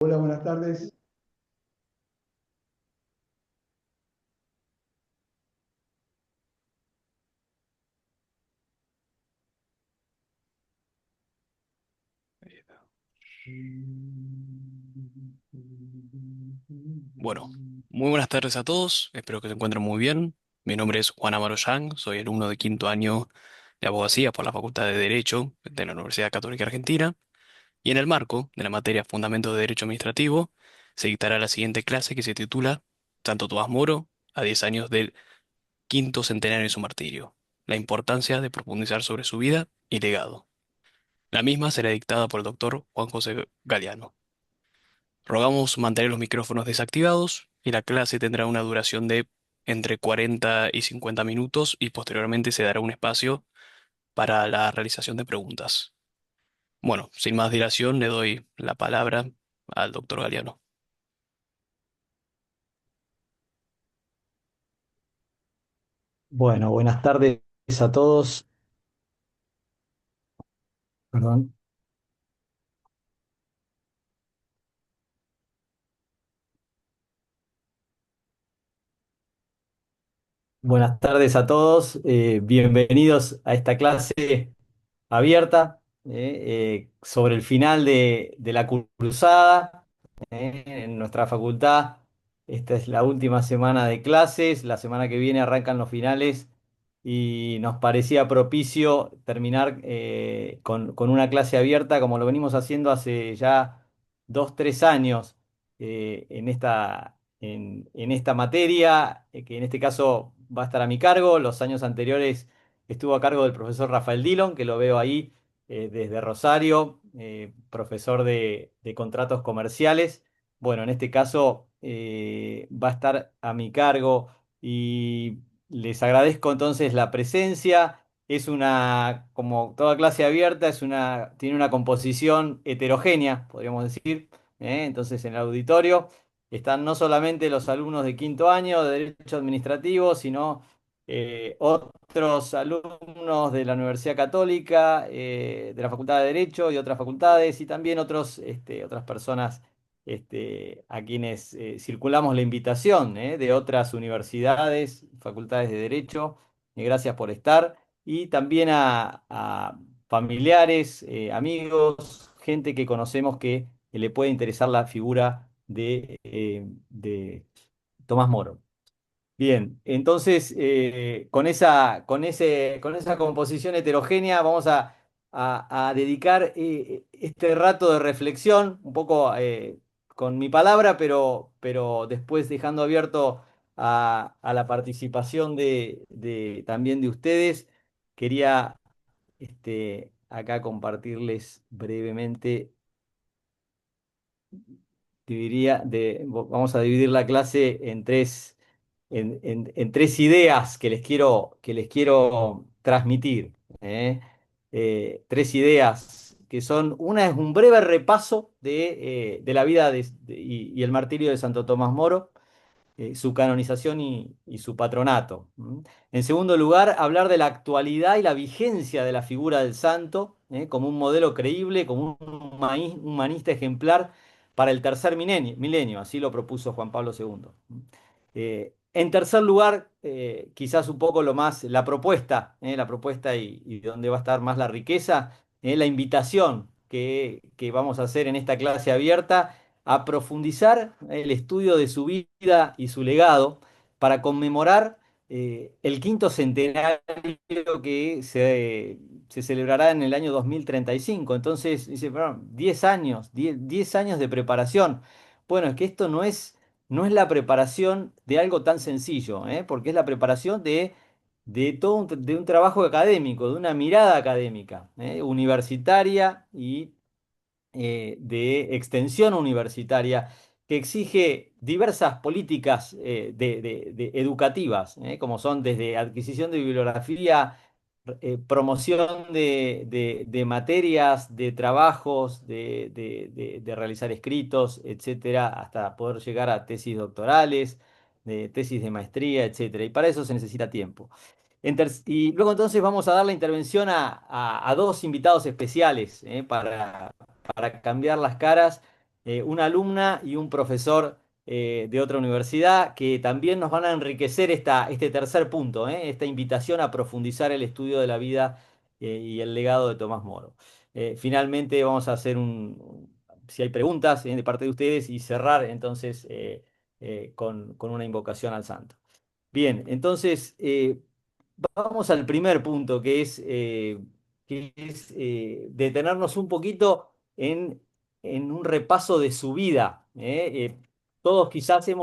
Hola, buenas tardes. Bueno, muy buenas tardes a todos, espero que se encuentren muy bien. Mi nombre es Juan Amaro Yang, soy alumno de quinto año de abogacía por la Facultad de Derecho de la Universidad Católica Argentina, y en el marco de la materia Fundamentos de Derecho Administrativo se dictará la siguiente clase que se titula Santo Tomás Moro, a 10 años del quinto centenario de su martirio, la importancia de profundizar sobre su vida y legado. La misma será dictada por el doctor Juan José Galeano. Rogamos mantener los micrófonos desactivados y la clase tendrá una duración de entre 40 y 50 minutos y posteriormente se dará un espacio para la realización de preguntas. Bueno, sin más dilación, le doy la palabra al doctor Galeano. Bueno, buenas tardes a todos. Perdón. Buenas tardes a todos. Bienvenidos a esta clase abierta sobre el final de la cruzada. En nuestra facultad, esta es la última semana de clases. La semana que viene arrancan los finales y nos parecía propicio terminar con una clase abierta como lo venimos haciendo hace ya 2, 3 años en esta materia, que en este caso va a estar a mi cargo. Los años anteriores estuvo a cargo del profesor Rafael Dillon, que lo veo ahí desde Rosario, profesor de contratos comerciales. Bueno, en este caso va a estar a mi cargo y les agradezco entonces la presencia. Es una, como toda clase abierta, tiene una composición heterogénea, podríamos decir. Entonces, en el auditorio están no solamente los alumnos de quinto año de Derecho Administrativo, sino otros alumnos de la Universidad Católica, de la Facultad de Derecho y otras facultades, y también otras personas a quienes circulamos la invitación de otras universidades, facultades de Derecho. Gracias por estar. Y también a familiares, amigos, gente que conocemos que le puede interesar la figura de Tomás Moro. Bien, entonces con esa composición heterogénea vamos a dedicar este rato de reflexión, un poco con mi palabra, pero después dejando abierto a la participación también de ustedes. Quería acá compartirles brevemente, vamos a dividir la clase en tres ideas que les quiero transmitir. ¿eh? Tres ideas que son, una es un breve repaso de la vida y el martirio de Santo Tomás Moro, su canonización y su patronato. En segundo lugar, hablar de la actualidad y la vigencia de la figura del santo, como un modelo creíble, como un humanista ejemplar para el tercer milenio, así lo propuso Juan Pablo II. En tercer lugar, quizás un poco la propuesta y donde va a estar más la riqueza, la invitación que vamos a hacer en esta clase abierta a profundizar el estudio de su vida y su legado para conmemorar el quinto centenario que se celebrará en el año 2035. Entonces, dice, "Bueno, 10 años, 10 años de preparación". Bueno, es que esto no es la preparación de algo tan sencillo, porque es la preparación de un trabajo académico, de una mirada académica, universitaria y de extensión universitaria que exige diversas políticas educativas, como son desde adquisición de bibliografía, promoción de materias, de trabajos, de realizar escritos, etcétera, hasta poder llegar a tesis doctorales, de tesis de maestría, etcétera. Y para eso se necesita tiempo. Y luego entonces vamos a dar la intervención a dos invitados especiales para cambiar las caras una alumna y un profesor de otra universidad que también nos van a enriquecer este tercer punto, esta invitación a profundizar el estudio de la vida y el legado de Tomás Moro. Finalmente vamos a hacer si hay preguntas de parte de ustedes y cerrar entonces con una invocación al santo. Bien, entonces vamos al primer punto, que es detenernos un poquito en un repaso de su vida. Todos quizás he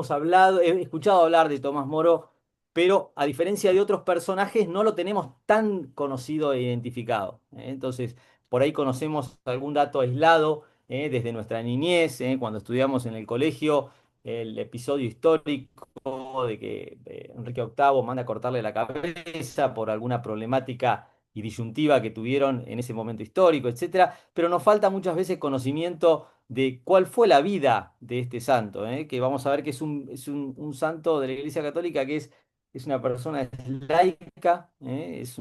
escuchado hablar de Tomás Moro, pero a diferencia de otros personajes, no lo tenemos tan conocido e identificado. Entonces, por ahí conocemos algún dato aislado desde nuestra niñez, cuando estudiamos en el colegio, el episodio histórico de que Enrique VIII manda a cortarle la cabeza por alguna problemática y disyuntiva que tuvieron en ese momento histórico, etcétera, pero nos falta muchas veces conocimiento de cuál fue la vida de este santo, que vamos a ver que es un santo de la Iglesia Católica que es una persona laica, es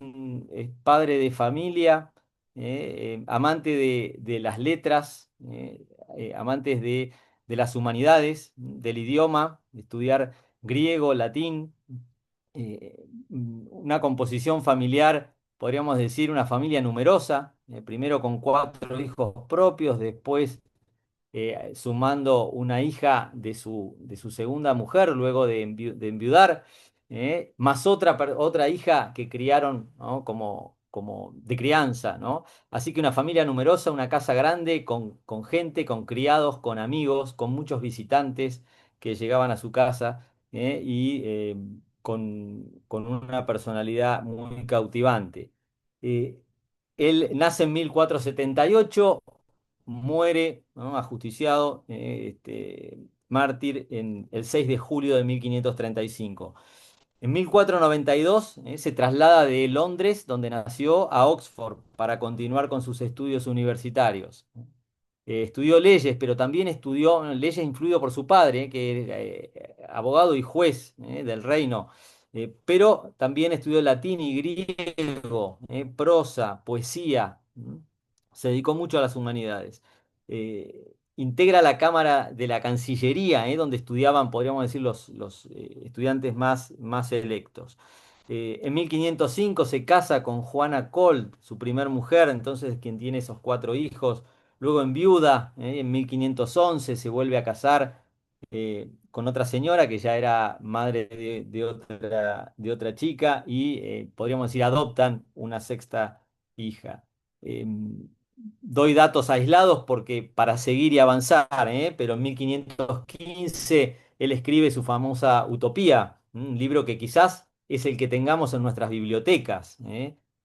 padre de familia, amante de las letras, amantes de las humanidades, del idioma, de estudiar griego, latín, una composición familiar, podríamos decir, una familia numerosa, primero con 4 hijos propios, después sumando una hija de su segunda mujer, luego de enviudar, más otra hija que criaron, ¿no? como de crianza, ¿no? Así que una familia numerosa, una casa grande, con gente, con criados, con amigos, con muchos visitantes que llegaban a su casa, y con una personalidad muy cautivante. Eh, Él nace en 1478, muere, ¿no? Ajusticiado, mártir en el 6 de julio de 1535. En 1492 se traslada de Londres, donde nació, a Oxford para continuar con sus estudios universitarios. Estudió leyes, pero también estudió leyes influido por su padre, que era abogado y juez del reino. Pero también estudió latín y griego, prosa, poesía. Se dedicó mucho a las humanidades. Integra la Cámara de la Cancillería, donde estudiaban, podríamos decir, los estudiantes más electos. En 1505 se casa con Juana Colt, su primer mujer, entonces quien tiene esos 4 hijos. Luego enviuda, en 1511 se vuelve a casar con otra señora que ya era madre de otra chica y podríamos decir adoptan una sexta hija. Doy datos aislados porque para seguir y avanzar, pero en 1515 él escribe su famosa Utopía, un libro que quizás es el que tengamos en nuestras bibliotecas.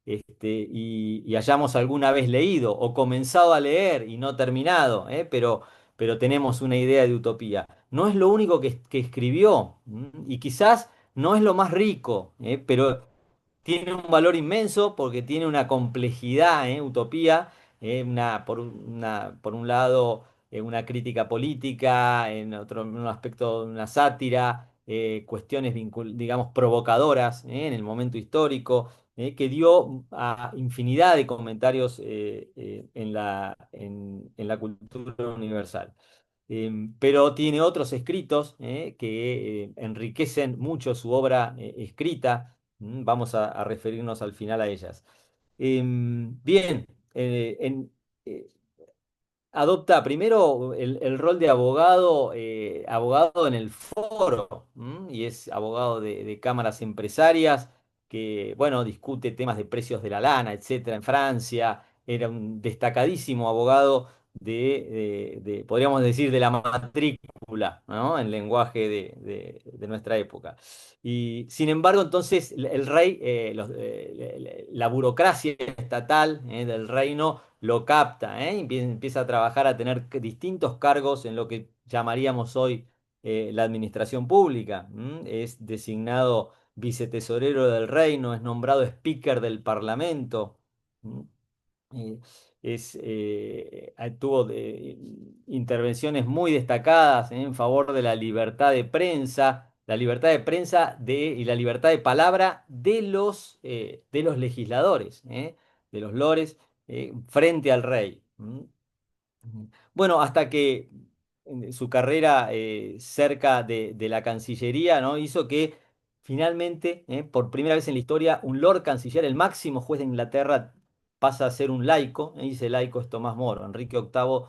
Y hayamos alguna vez leído o comenzado a leer y no terminado, pero tenemos una idea de utopía. No es lo único que escribió, y quizás no es lo más rico, pero tiene un valor inmenso porque tiene una complejidad, Utopía, por un lado, una crítica política, en un aspecto, una sátira, cuestiones, digamos, provocadoras, en el momento histórico, que dio a infinidad de comentarios en la cultura universal. Pero tiene otros escritos que enriquecen mucho su obra escrita. Vamos a referirnos al final a ellas. Bien, eh, adopta primero el rol de abogado, abogado en el foro, y es abogado de cámaras empresarias que, bueno, discute temas de precios de la lana, etcétera, en Francia. Era un destacadísimo abogado podríamos decir, de la matrícula, ¿no? En lenguaje de nuestra época. Y sin embargo, entonces, el rey, la burocracia estatal del reino lo capta, y empieza a trabajar, a tener distintos cargos en lo que llamaríamos hoy la administración pública. Es designado vicetesorero del reino, es nombrado speaker del parlamento. ¿m? Eh, Tuvo intervenciones muy destacadas en favor de la libertad de prensa, la libertad de prensa y la libertad de palabra de los legisladores, de los lores, frente al rey. Bueno, hasta que su carrera cerca de la Cancillería, ¿no? Hizo que finalmente, por primera vez en la historia, un Lord Canciller, el máximo juez de Inglaterra, pasa a ser un laico, y ese laico es Tomás Moro. Enrique VIII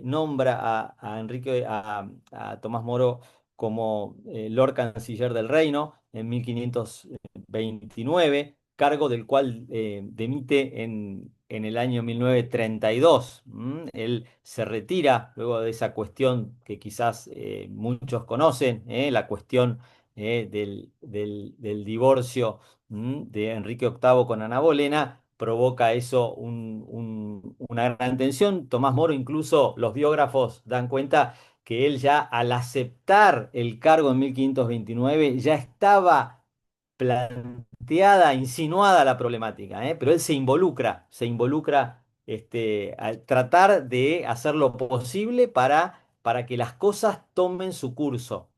nombra a Tomás Moro como Lord Canciller del Reino en 1529, cargo del cual demite en el año 1932. Él se retira luego de esa cuestión que quizás muchos conocen, la cuestión del divorcio de Enrique VIII con Ana Bolena. Provoca eso una gran tensión. Tomás Moro, incluso los biógrafos dan cuenta que él ya al aceptar el cargo en 1529 ya estaba planteada, insinuada la problemática, pero él se involucra al tratar de hacer lo posible para que las cosas tomen su curso.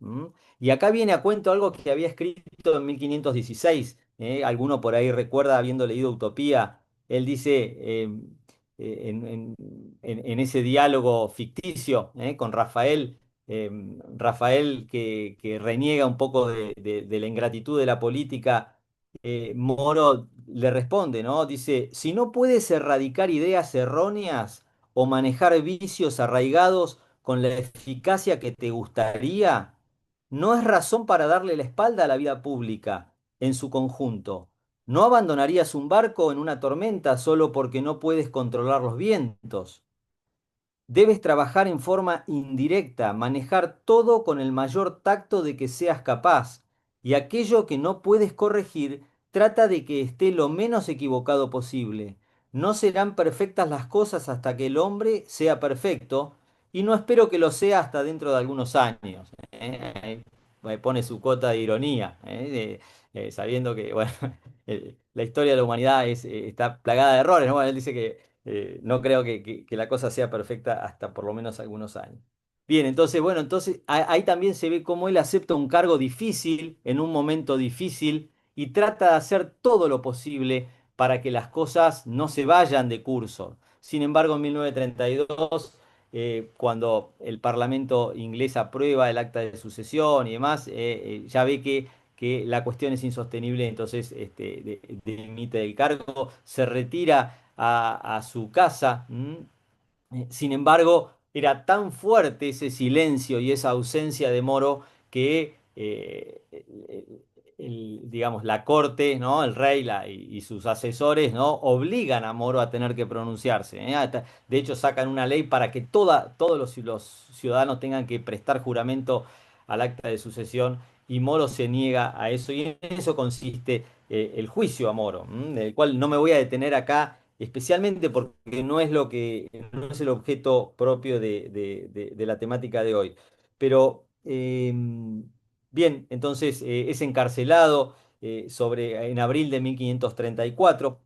Y acá viene a cuento algo que había escrito en 1516. Alguno por ahí recuerda habiendo leído Utopía. Él dice en ese diálogo ficticio con Rafael, Rafael que reniega un poco de la ingratitud de la política, Moro le responde, ¿no? Dice, si no puedes erradicar ideas erróneas o manejar vicios arraigados con la eficacia que te gustaría, no es razón para darle la espalda a la vida pública en su conjunto. No abandonarías un barco en una tormenta solo porque no puedes controlar los vientos. Debes trabajar en forma indirecta, manejar todo con el mayor tacto de que seas capaz, y aquello que no puedes corregir, trata de que esté lo menos equivocado posible. No serán perfectas las cosas hasta que el hombre sea perfecto, y no espero que lo sea hasta dentro de algunos años. Ahí me pone su cuota de ironía, sabiendo que bueno, la historia de la humanidad está plagada de errores, ¿no? Bueno, él dice que no creo que la cosa sea perfecta hasta por lo menos algunos años. Bien, entonces, bueno, entonces ahí también se ve cómo él acepta un cargo difícil en un momento difícil y trata de hacer todo lo posible para que las cosas no se vayan de curso. Sin embargo, en 1932, cuando el Parlamento inglés aprueba el acta de sucesión y demás, ya ve que la cuestión es insostenible, entonces dimite del cargo, se retira a su casa. Sin embargo, era tan fuerte ese silencio y esa ausencia de Moro que, digamos, la corte, ¿no? El rey y sus asesores, ¿no? Obligan a Moro a tener que pronunciarse. De hecho, sacan una ley para que todos los ciudadanos tengan que prestar juramento al acta de sucesión y Moro se niega a eso. Y en eso consiste el juicio a Moro, del cual no me voy a detener acá especialmente porque no es el objeto propio de la temática de hoy. Pero bien, entonces es encarcelado en abril de 1534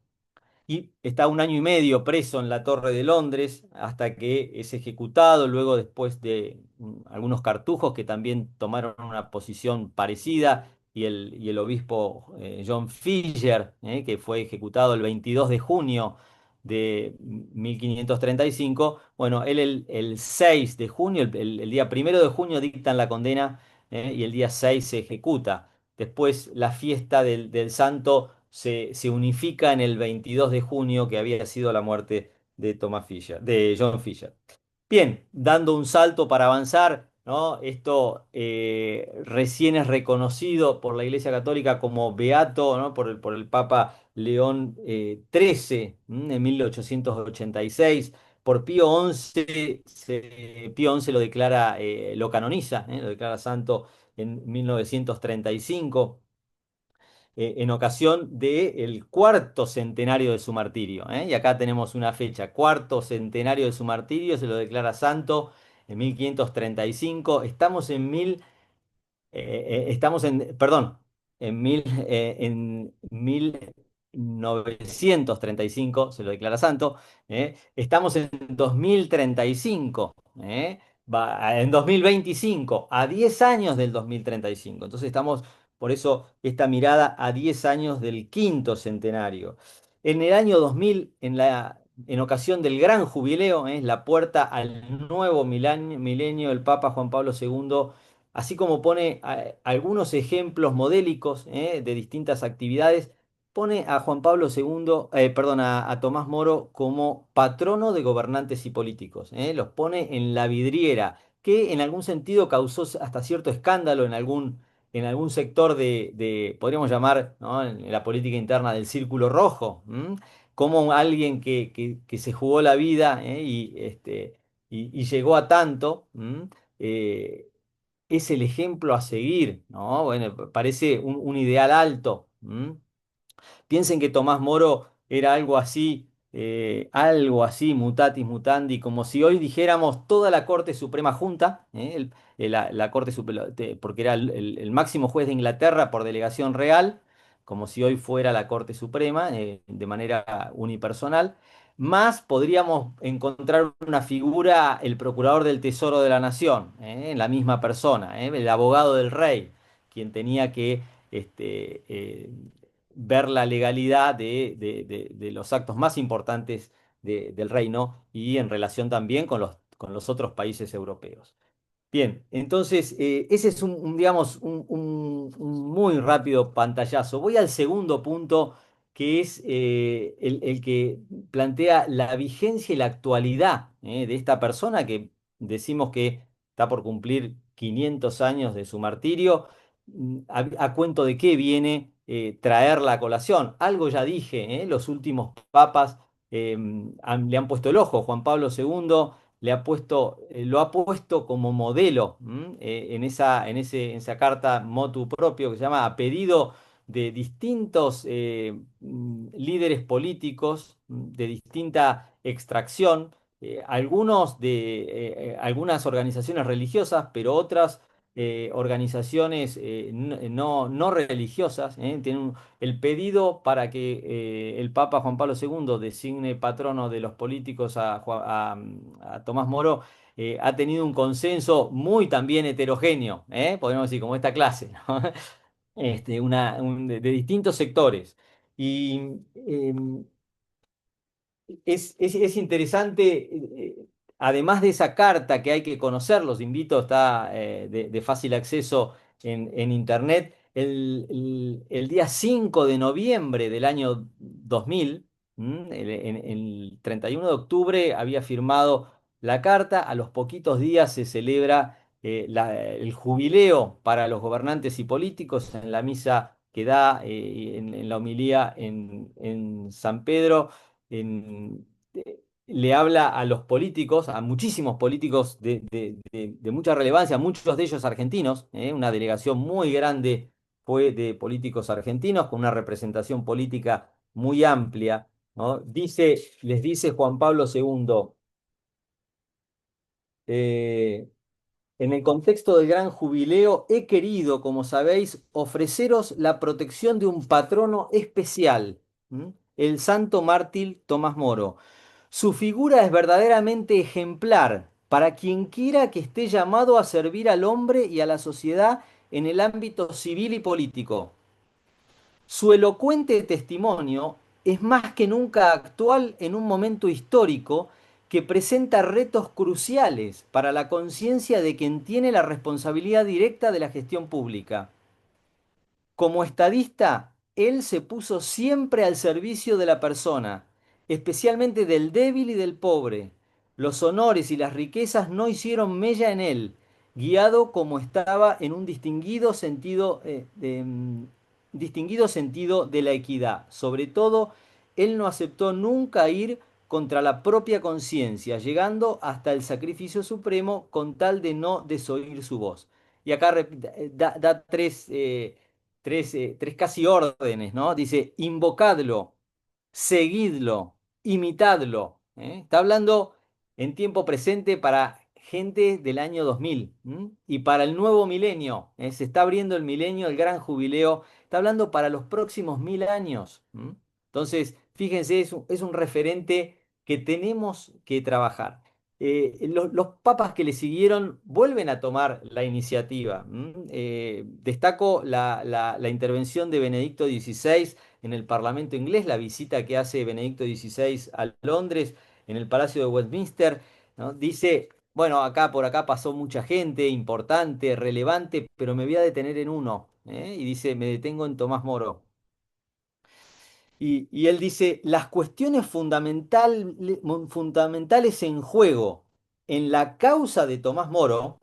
y está un año y medio preso en la Torre de Londres hasta que es ejecutado, luego después de algunos cartujos que también tomaron una posición parecida y el obispo John Fisher, que fue ejecutado el 22 de junio de 1535. Bueno, él el 6 de junio, el día 1 de junio dictan la condena y el día 6 se ejecuta. Después la fiesta del santo se unifica en el 22 de junio, que había sido la muerte de Thomas Fisher, de John Fisher. Bien, dando un salto para avanzar, ¿no? Esto recién es reconocido por la Iglesia Católica como beato, ¿no? por el Papa León XIII en 1886. Por Pío XI, Pío XI lo declara, lo canoniza, lo declara santo en 1935 en ocasión del cuarto centenario de su martirio. Y acá tenemos una fecha, cuarto centenario de su martirio, se lo declara santo en 1535. Perdón, en 1935 se lo declara santo. Estamos en 2035. En 2025, a 10 años del 2035. Entonces estamos, por eso, esta mirada a 10 años del quinto centenario. En el año 2000, en ocasión del gran jubileo, es la puerta al nuevo milenio, el Papa Juan Pablo II, así como pone algunos ejemplos modélicos de distintas actividades, pone a Juan Pablo II, perdón, a Tomás Moro como patrono de gobernantes y políticos. Los pone en la vidriera, que en algún sentido causó hasta cierto escándalo en algún sector podríamos llamar, ¿no?, en la política interna del círculo rojo. Como alguien que se jugó la vida, y llegó a tanto, eh, es el ejemplo a seguir, ¿no? Bueno, parece un ideal alto. Piensen que Tomás Moro era algo así, mutatis mutandi, como si hoy dijéramos toda la Corte Suprema junta, la Corte Suprema, porque era el máximo juez de Inglaterra por delegación real, como si hoy fuera la Corte Suprema, de manera unipersonal. Más podríamos encontrar una figura, el procurador del Tesoro de la Nación, en la misma persona, el abogado del rey, quien tenía que ver la legalidad de los actos más importantes del reino y en relación también con los otros países europeos. Bien, entonces ese es digamos, un muy rápido pantallazo. Voy al segundo punto, que es el que plantea la vigencia y la actualidad de esta persona que decimos que está por cumplir 500 años de su martirio. ¿A cuento de qué viene traerla a colación? Algo ya dije, los últimos papas le han puesto el ojo. Juan Pablo II lo ha puesto como modelo, en esa carta motu propio que se llama a pedido de distintos líderes políticos de distinta extracción, algunos de algunas organizaciones religiosas, pero otras organizaciones no religiosas. El pedido para que el Papa Juan Pablo II designe patrono de los políticos a Tomás Moro ha tenido un consenso muy también heterogéneo, podríamos decir, como esta clase, ¿no? De distintos sectores. Y es interesante, además de esa carta que hay que conocer, los invito, está de fácil acceso en internet, el día 5 de noviembre del año 2000, el 31 de octubre había firmado la carta, a los poquitos días se celebra el jubileo para los gobernantes y políticos en la misa que da en la homilía en San Pedro le habla a los políticos, a muchísimos políticos de mucha relevancia, muchos de ellos argentinos, una delegación muy grande fue de políticos argentinos con una representación política muy amplia, ¿no? Les dice Juan Pablo II, eh, en el contexto del gran jubileo, he querido, como sabéis, ofreceros la protección de un patrono especial, el santo mártir Tomás Moro. Su figura es verdaderamente ejemplar para quien quiera que esté llamado a servir al hombre y a la sociedad en el ámbito civil y político. Su elocuente testimonio es más que nunca actual en un momento histórico que presenta retos cruciales para la conciencia de quien tiene la responsabilidad directa de la gestión pública. Como estadista, él se puso siempre al servicio de la persona, especialmente del débil y del pobre. Los honores y las riquezas no hicieron mella en él, guiado como estaba en un distinguido sentido de la equidad. Sobre todo, él no aceptó nunca ir contra la propia conciencia, llegando hasta el sacrificio supremo con tal de no desoír su voz. Y acá da tres casi órdenes, ¿no? Dice, invocadlo, seguidlo, imitadlo. Está hablando en tiempo presente para gente del año 2000, y para el nuevo milenio. Se está abriendo el milenio, el gran jubileo. Está hablando para los próximos 1000 años. Entonces, fíjense, es un referente que tenemos que trabajar. los papas que le siguieron vuelven a tomar la iniciativa. Destaco la intervención de Benedicto XVI en el Parlamento inglés, la visita que hace Benedicto XVI a Londres, en el Palacio de Westminster, ¿no? Dice, bueno, acá por acá pasó mucha gente importante, relevante, pero me voy a detener en uno, ¿eh? Y dice, me detengo en Tomás Moro. Y él dice, las cuestiones fundamentales en juego en la causa de Tomás Moro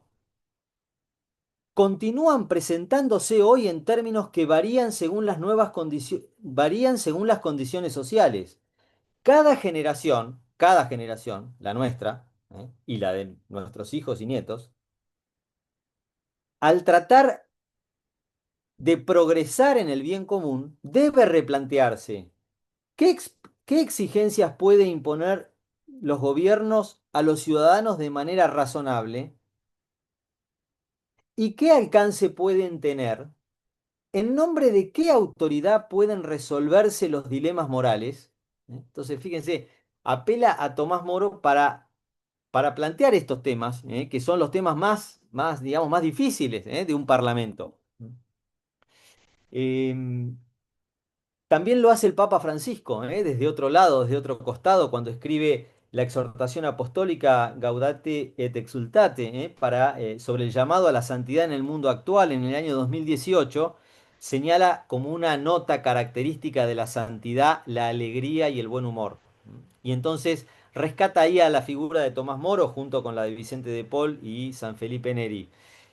continúan presentándose hoy en términos que varían según las varían según las condiciones sociales. Cada generación, la nuestra, y la de nuestros hijos y nietos, al tratar de progresar en el bien común, debe replantearse ¿qué, qué exigencias puede imponer los gobiernos a los ciudadanos de manera razonable y qué alcance pueden tener? ¿En nombre de qué autoridad pueden resolverse los dilemas morales? Entonces, fíjense, apela a Tomás Moro para plantear estos temas, que son los temas digamos, más difíciles, de un parlamento. Em, También lo hace el Papa Francisco, desde otro lado, desde otro costado, cuando escribe la exhortación apostólica Gaudate et Exultate, sobre el llamado a la santidad en el mundo actual en el año 2018, señala como una nota característica de la santidad la alegría y el buen humor. Y entonces rescata ahí a la figura de Tomás Moro junto con la de Vicente de Paul y San Felipe Neri.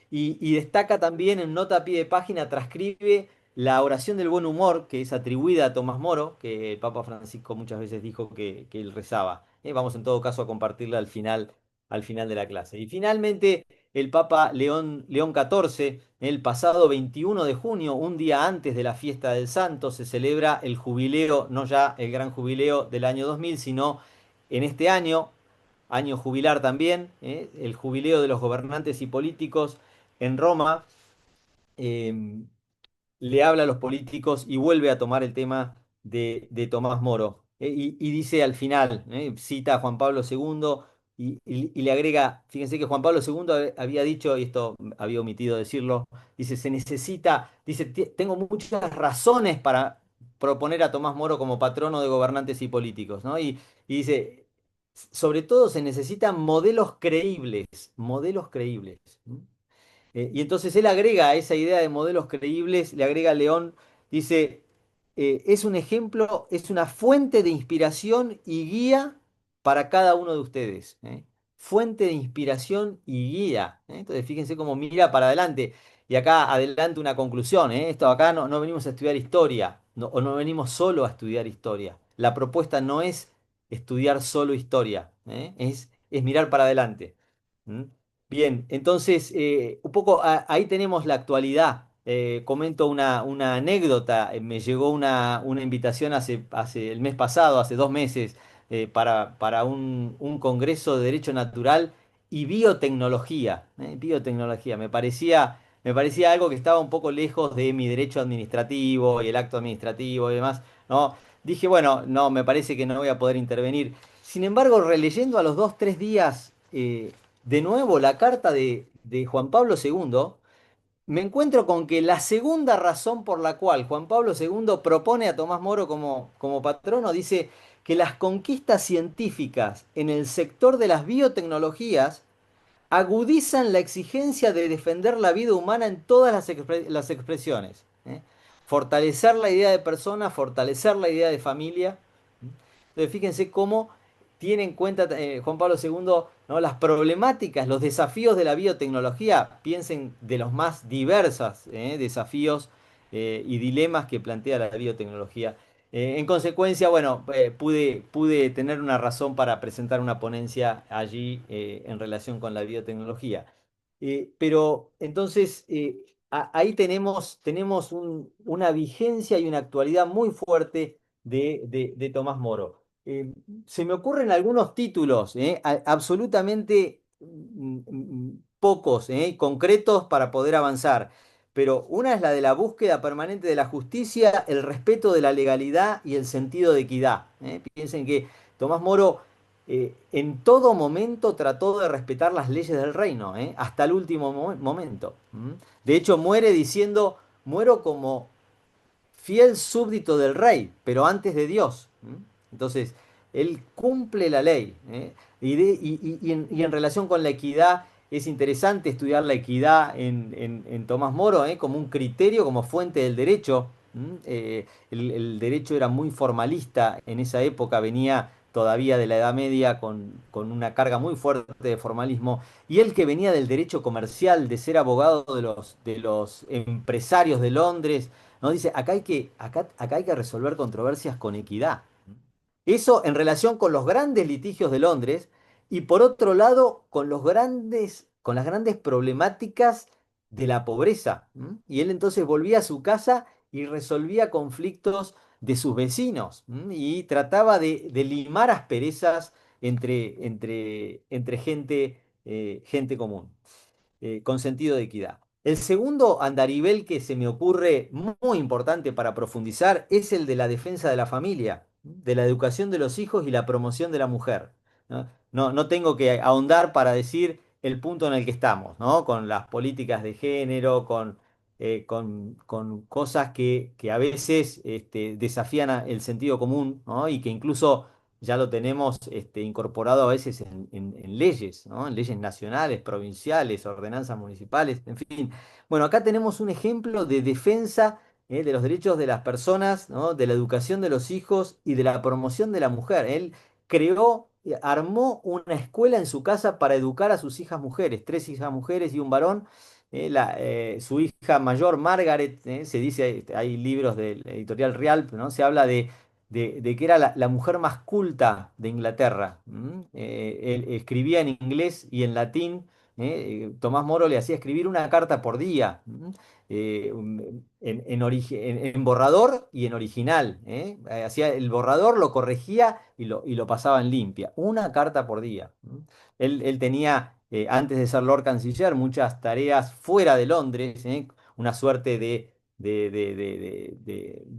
Y destaca también en nota a pie de página, transcribe la oración del buen humor, que es atribuida a Tomás Moro, que el Papa Francisco muchas veces dijo que él rezaba. Vamos en todo caso a compartirla al final de la clase. Y finalmente, el Papa León XIV, el pasado 21 de junio, un día antes de la fiesta del Santo, se celebra el jubileo, no ya el gran jubileo del año 2000, sino en este año jubilar también, el jubileo de los gobernantes y políticos en Roma. em, Le habla a los políticos y vuelve a tomar el tema de Tomás Moro. Y dice al final, cita a Juan Pablo II y le agrega, fíjense que Juan Pablo II había dicho, y esto había omitido decirlo, dice, se necesita, dice, tengo muchas razones para proponer a Tomás Moro como patrono de gobernantes y políticos, ¿no? Y dice, sobre todo se necesitan modelos creíbles, modelos creíbles. Y entonces él agrega a esa idea de modelos creíbles, le agrega León, dice, es un ejemplo, es una fuente de inspiración y guía para cada uno de ustedes. Fuente de inspiración y guía. Entonces fíjense cómo mira para adelante. Y acá adelante una conclusión. Esto acá no venimos a estudiar historia, o no venimos solo a estudiar historia. La propuesta no es estudiar solo historia, es mirar para adelante. ¿Mm? Bien, entonces, un poco ahí tenemos la actualidad. Comento una anécdota. Me llegó una invitación hace el mes pasado, hace 2 meses, para un congreso de Derecho Natural y Biotecnología. Biotecnología. Me parecía algo que estaba un poco lejos de mi derecho administrativo y el acto administrativo y demás, ¿no? Dije, bueno, no, me parece que no voy a poder intervenir. Sin embargo, releyendo a los 2, 3 días, de nuevo la carta de Juan Pablo II, me encuentro con que la segunda razón por la cual Juan Pablo II propone a Tomás Moro como patrono dice que las conquistas científicas en el sector de las biotecnologías agudizan la exigencia de defender la vida humana en todas las expresiones. Fortalecer la idea de persona, fortalecer la idea de familia. Entonces, fíjense cómo tiene en cuenta Juan Pablo II, ¿no? Las problemáticas, los desafíos de la biotecnología. Piensen de los más diversos desafíos y dilemas que plantea la biotecnología. En consecuencia, bueno, pude tener una razón para presentar una ponencia allí en relación con la biotecnología. Pero entonces ahí tenemos una vigencia y una actualidad muy fuerte de Tomás Moro. Se me ocurren algunos títulos, absolutamente pocos, concretos para poder avanzar. Pero una es la de la búsqueda permanente de la justicia, el respeto de la legalidad y el sentido de equidad. Piensen que Tomás Moro en todo momento trató de respetar las leyes del reino, hasta el último momento. De hecho, muere diciendo, muero como fiel súbdito del rey, pero antes de Dios. Entonces, él cumple la ley. Y en relación con la equidad, es interesante estudiar la equidad en Tomás Moro, como un criterio, como fuente del derecho. El derecho era muy formalista en esa época, venía todavía de la Edad Media con una carga muy fuerte de formalismo, y él que venía del derecho comercial, de ser abogado de los empresarios de Londres, ¿no? Dice, acá hay que resolver controversias con equidad. Eso en relación con los grandes litigios de Londres y por otro lado con las grandes problemáticas de la pobreza. Y él entonces volvía a su casa y resolvía conflictos de sus vecinos, y trataba de limar asperezas entre gente común, con sentido de equidad. El segundo andarivel que se me ocurre muy importante para profundizar es el de la defensa de la familia, de la educación de los hijos y la promoción de la mujer. ¿No? No tengo que ahondar para decir el punto en el que estamos, ¿no? Con las políticas de género, con cosas que a veces desafían el sentido común, ¿no? Y que incluso ya lo tenemos incorporado a veces en leyes, ¿no? En leyes nacionales, provinciales, ordenanzas municipales, en fin. Bueno, acá tenemos un ejemplo de defensa, de los derechos de las personas, ¿no? De la educación de los hijos y de la promoción de la mujer. Él armó una escuela en su casa para educar a sus hijas mujeres, tres hijas mujeres y un varón. Su hija mayor, Margaret, se dice, hay libros del editorial Rialp, ¿no? Se habla de que era la mujer más culta de Inglaterra. Él escribía en inglés y en latín. Tomás Moro le hacía escribir una carta por día, en borrador y en original. Hacía el borrador, lo corregía y lo pasaba en limpia. Una carta por día. Él tenía, antes de ser Lord Canciller, muchas tareas fuera de Londres, una suerte de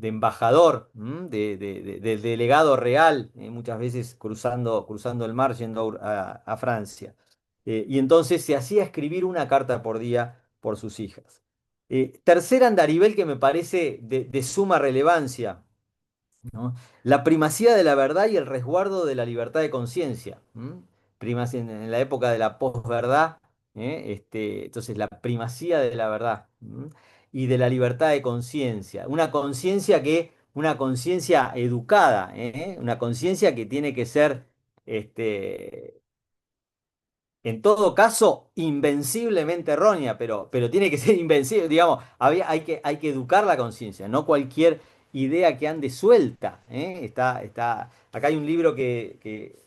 embajador, de delegado real, muchas veces cruzando el mar yendo a Francia. Y entonces se hacía escribir una carta por día por sus hijas. Tercer andarivel que me parece de suma relevancia, ¿no? La primacía de la verdad y el resguardo de la libertad de conciencia. Primacía en la época de la posverdad, entonces la primacía de la verdad, y de la libertad de conciencia. Una conciencia educada, una conciencia que tiene que ser, este, en todo caso, invenciblemente errónea, pero tiene que ser invencible, digamos, hay que educar la conciencia, no cualquier idea que ande suelta. Acá hay un libro que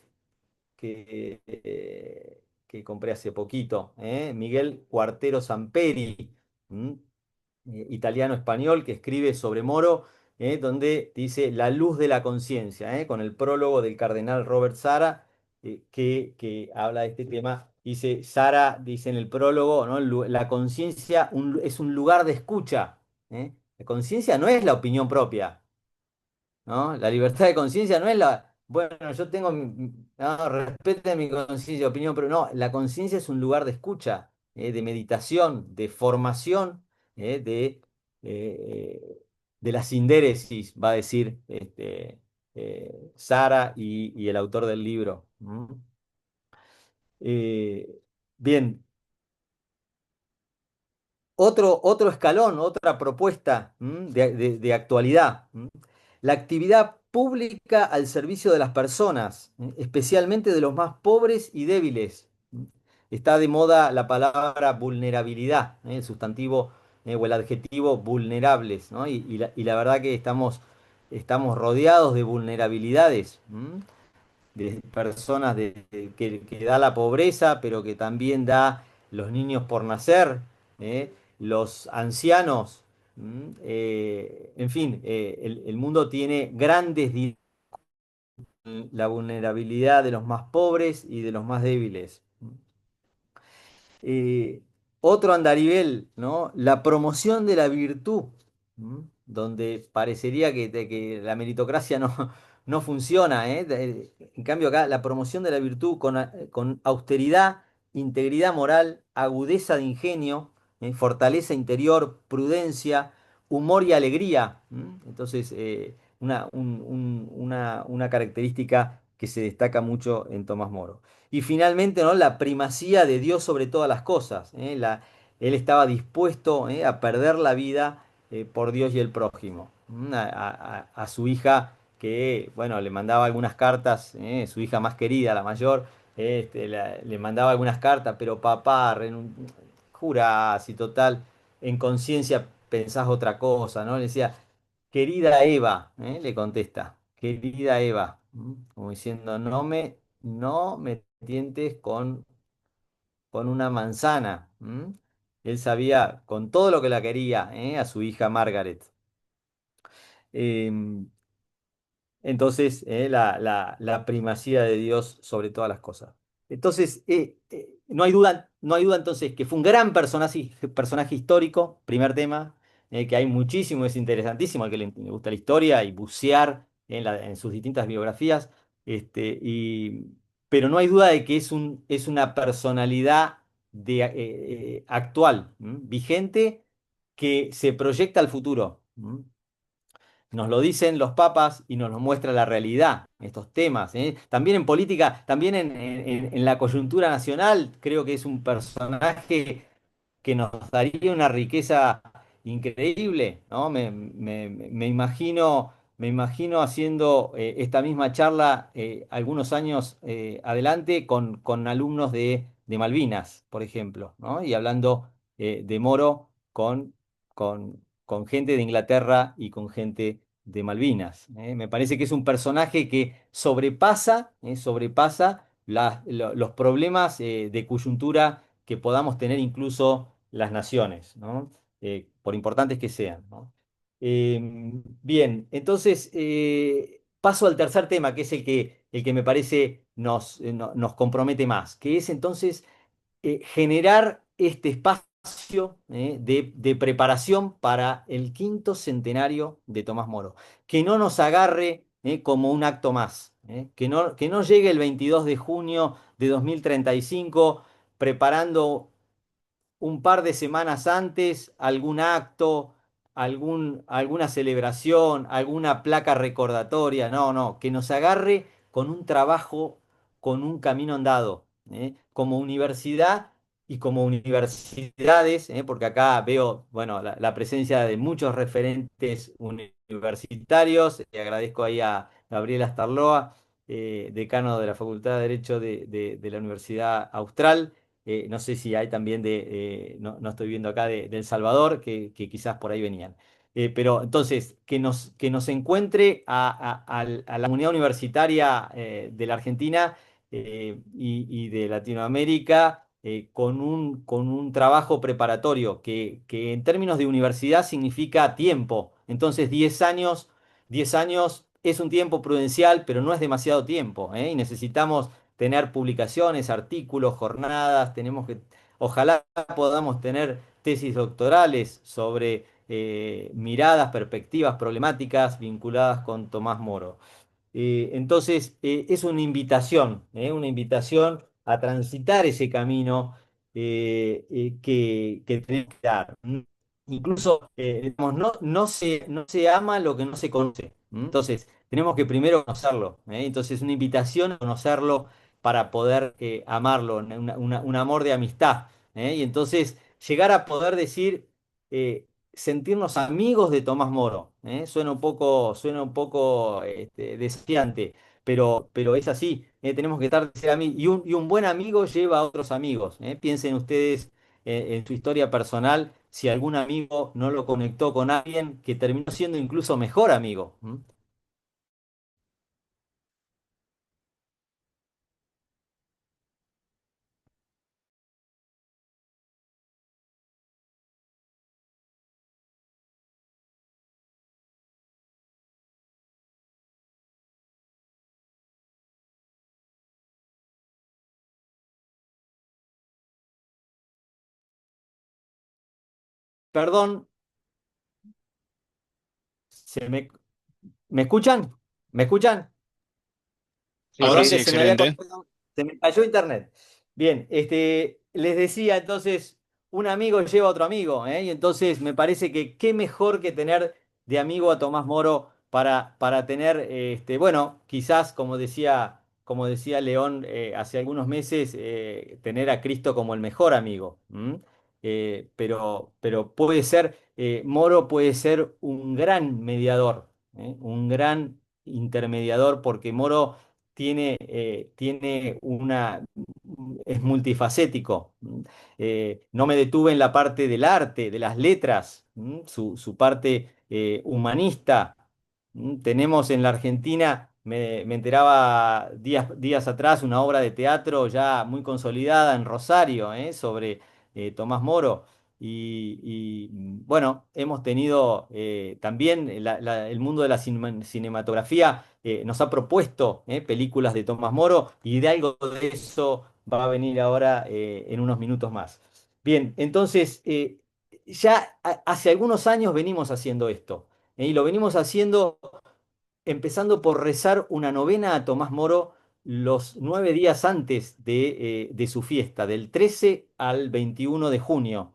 compré hace poquito, Miguel Cuartero Samperi, italiano-español, que escribe sobre Moro, donde dice La luz de la conciencia, con el prólogo del cardenal Robert Sara, que habla de este tema. Dice, Sara dice en el prólogo, ¿no? La conciencia es un lugar de escucha. La conciencia no es la opinión propia, ¿no? La libertad de conciencia no es bueno, yo tengo, no, respete mi conciencia, opinión, pero no, la conciencia es un lugar de escucha, de meditación, de formación, eh, de la sindéresis, va a decir Sara y el autor del libro. Eh, Bien, otro escalón, otra propuesta, de actualidad. La actividad pública al servicio de las personas, especialmente de los más pobres y débiles. Está de moda la palabra vulnerabilidad, el sustantivo, o el adjetivo vulnerables, ¿no? Y la verdad que estamos rodeados de vulnerabilidades. De personas que da la pobreza, pero que también da los niños por nacer, los ancianos, en fin, el mundo tiene la vulnerabilidad de los más pobres y de los más débiles. Eh, Otro andarivel, ¿no? La promoción de la virtud, donde parecería que la meritocracia no funciona, ¿eh? En cambio acá la promoción de la virtud con austeridad, integridad moral, agudeza de ingenio, fortaleza interior, prudencia, humor y alegría. Entonces, una característica que se destaca mucho en Tomás Moro. Y finalmente, ¿no? La primacía de Dios sobre todas las cosas. Él estaba dispuesto, a perder la vida por Dios y el prójimo. A su hija que, bueno, le mandaba algunas cartas, su hija más querida, la mayor, le mandaba algunas cartas, pero papá, jurás y total, en conciencia pensás otra cosa, ¿no? Le decía, querida Eva, le contesta, querida Eva, como diciendo, no me tientes con una manzana. Él sabía con todo lo que la quería, a su hija Margaret. Em, entonces, la primacía de Dios sobre todas las cosas. Entonces, no hay duda entonces que fue un gran personaje histórico, primer tema, que hay muchísimo, es interesantísimo al que le gusta la historia y bucear en sus distintas biografías, pero no hay duda de que es una personalidad actual, vigente, que se proyecta al futuro. Nos lo dicen los papas y nos lo muestra la realidad, estos temas. También en política, también en la coyuntura nacional, creo que es un personaje que nos daría una riqueza increíble, ¿no? Me imagino haciendo esta misma charla algunos años adelante con alumnos de Malvinas, por ejemplo, ¿no? Y hablando de Moro con gente de Inglaterra y con gente de Malvinas. Me parece que es un personaje que sobrepasa los problemas de coyuntura que podamos tener incluso las naciones, ¿no? Por importantes que sean, ¿no? Bien, entonces paso al tercer tema, que es el que me parece nos compromete más, que es entonces generar este espacio de preparación para el quinto centenario de Tomás Moro. Que no nos agarre como un acto más, que no llegue el 22 de junio de 2035 preparando un par de semanas antes algún acto, alguna celebración, alguna placa recordatoria. No, no, que nos agarre con un trabajo, con un camino andado, como universidad y como universidades, porque acá veo, bueno, la presencia de muchos referentes universitarios. Le agradezco ahí a Gabriela Starloa, decano de la Facultad de Derecho de la Universidad Austral. No sé si hay también no estoy viendo acá de El Salvador, que quizás por ahí venían. Pero entonces, que nos encuentre a la comunidad universitaria de la Argentina y de Latinoamérica con un trabajo preparatorio, que en términos de universidad significa tiempo. Entonces, 10 años es un tiempo prudencial, pero no es demasiado tiempo, y necesitamos tener publicaciones, artículos, jornadas. Ojalá podamos tener tesis doctorales sobre miradas, perspectivas, problemáticas vinculadas con Tomás Moro. Entonces, es una invitación a transitar ese camino que tenemos que dar. Incluso, digamos, no se ama lo que no se conoce. Entonces, tenemos que primero conocerlo. Entonces, una invitación a conocerlo para poder amarlo, un amor de amistad. Y entonces, llegar a poder decir, sentirnos amigos de Tomás Moro. Suena un poco desafiante, pero es así. Tenemos que estar de ser amigos. Y un buen amigo lleva a otros amigos. Piensen ustedes en su historia personal, si algún amigo no lo conectó con alguien que terminó siendo incluso mejor amigo. Perdón, ¿me escuchan? ¿Me escuchan? Ahora Perdón sí, que se me había excelente. cortado, se me cayó internet. Bien, les decía entonces, un amigo lleva a otro amigo, ¿eh? Y entonces me parece que qué mejor que tener de amigo a Tomás Moro para tener, bueno, quizás como decía León hace algunos meses, tener a Cristo como el mejor amigo. ¿M? Pero puede ser, Moro puede ser un gran mediador, un gran intermediador, porque Moro tiene es multifacético. No me detuve en la parte del arte, de las letras, su parte humanista. Tenemos en la Argentina, me enteraba días atrás, una obra de teatro ya muy consolidada en Rosario, sobre Tomás Moro. Bueno, hemos tenido también el mundo de la cinematografía nos ha propuesto películas de Tomás Moro y de algo de eso va a venir ahora en unos minutos más. Bien, entonces ya hace algunos años venimos haciendo esto y lo venimos haciendo empezando por rezar una novena a Tomás Moro los 9 días antes de su fiesta, del 13 al 21 de junio.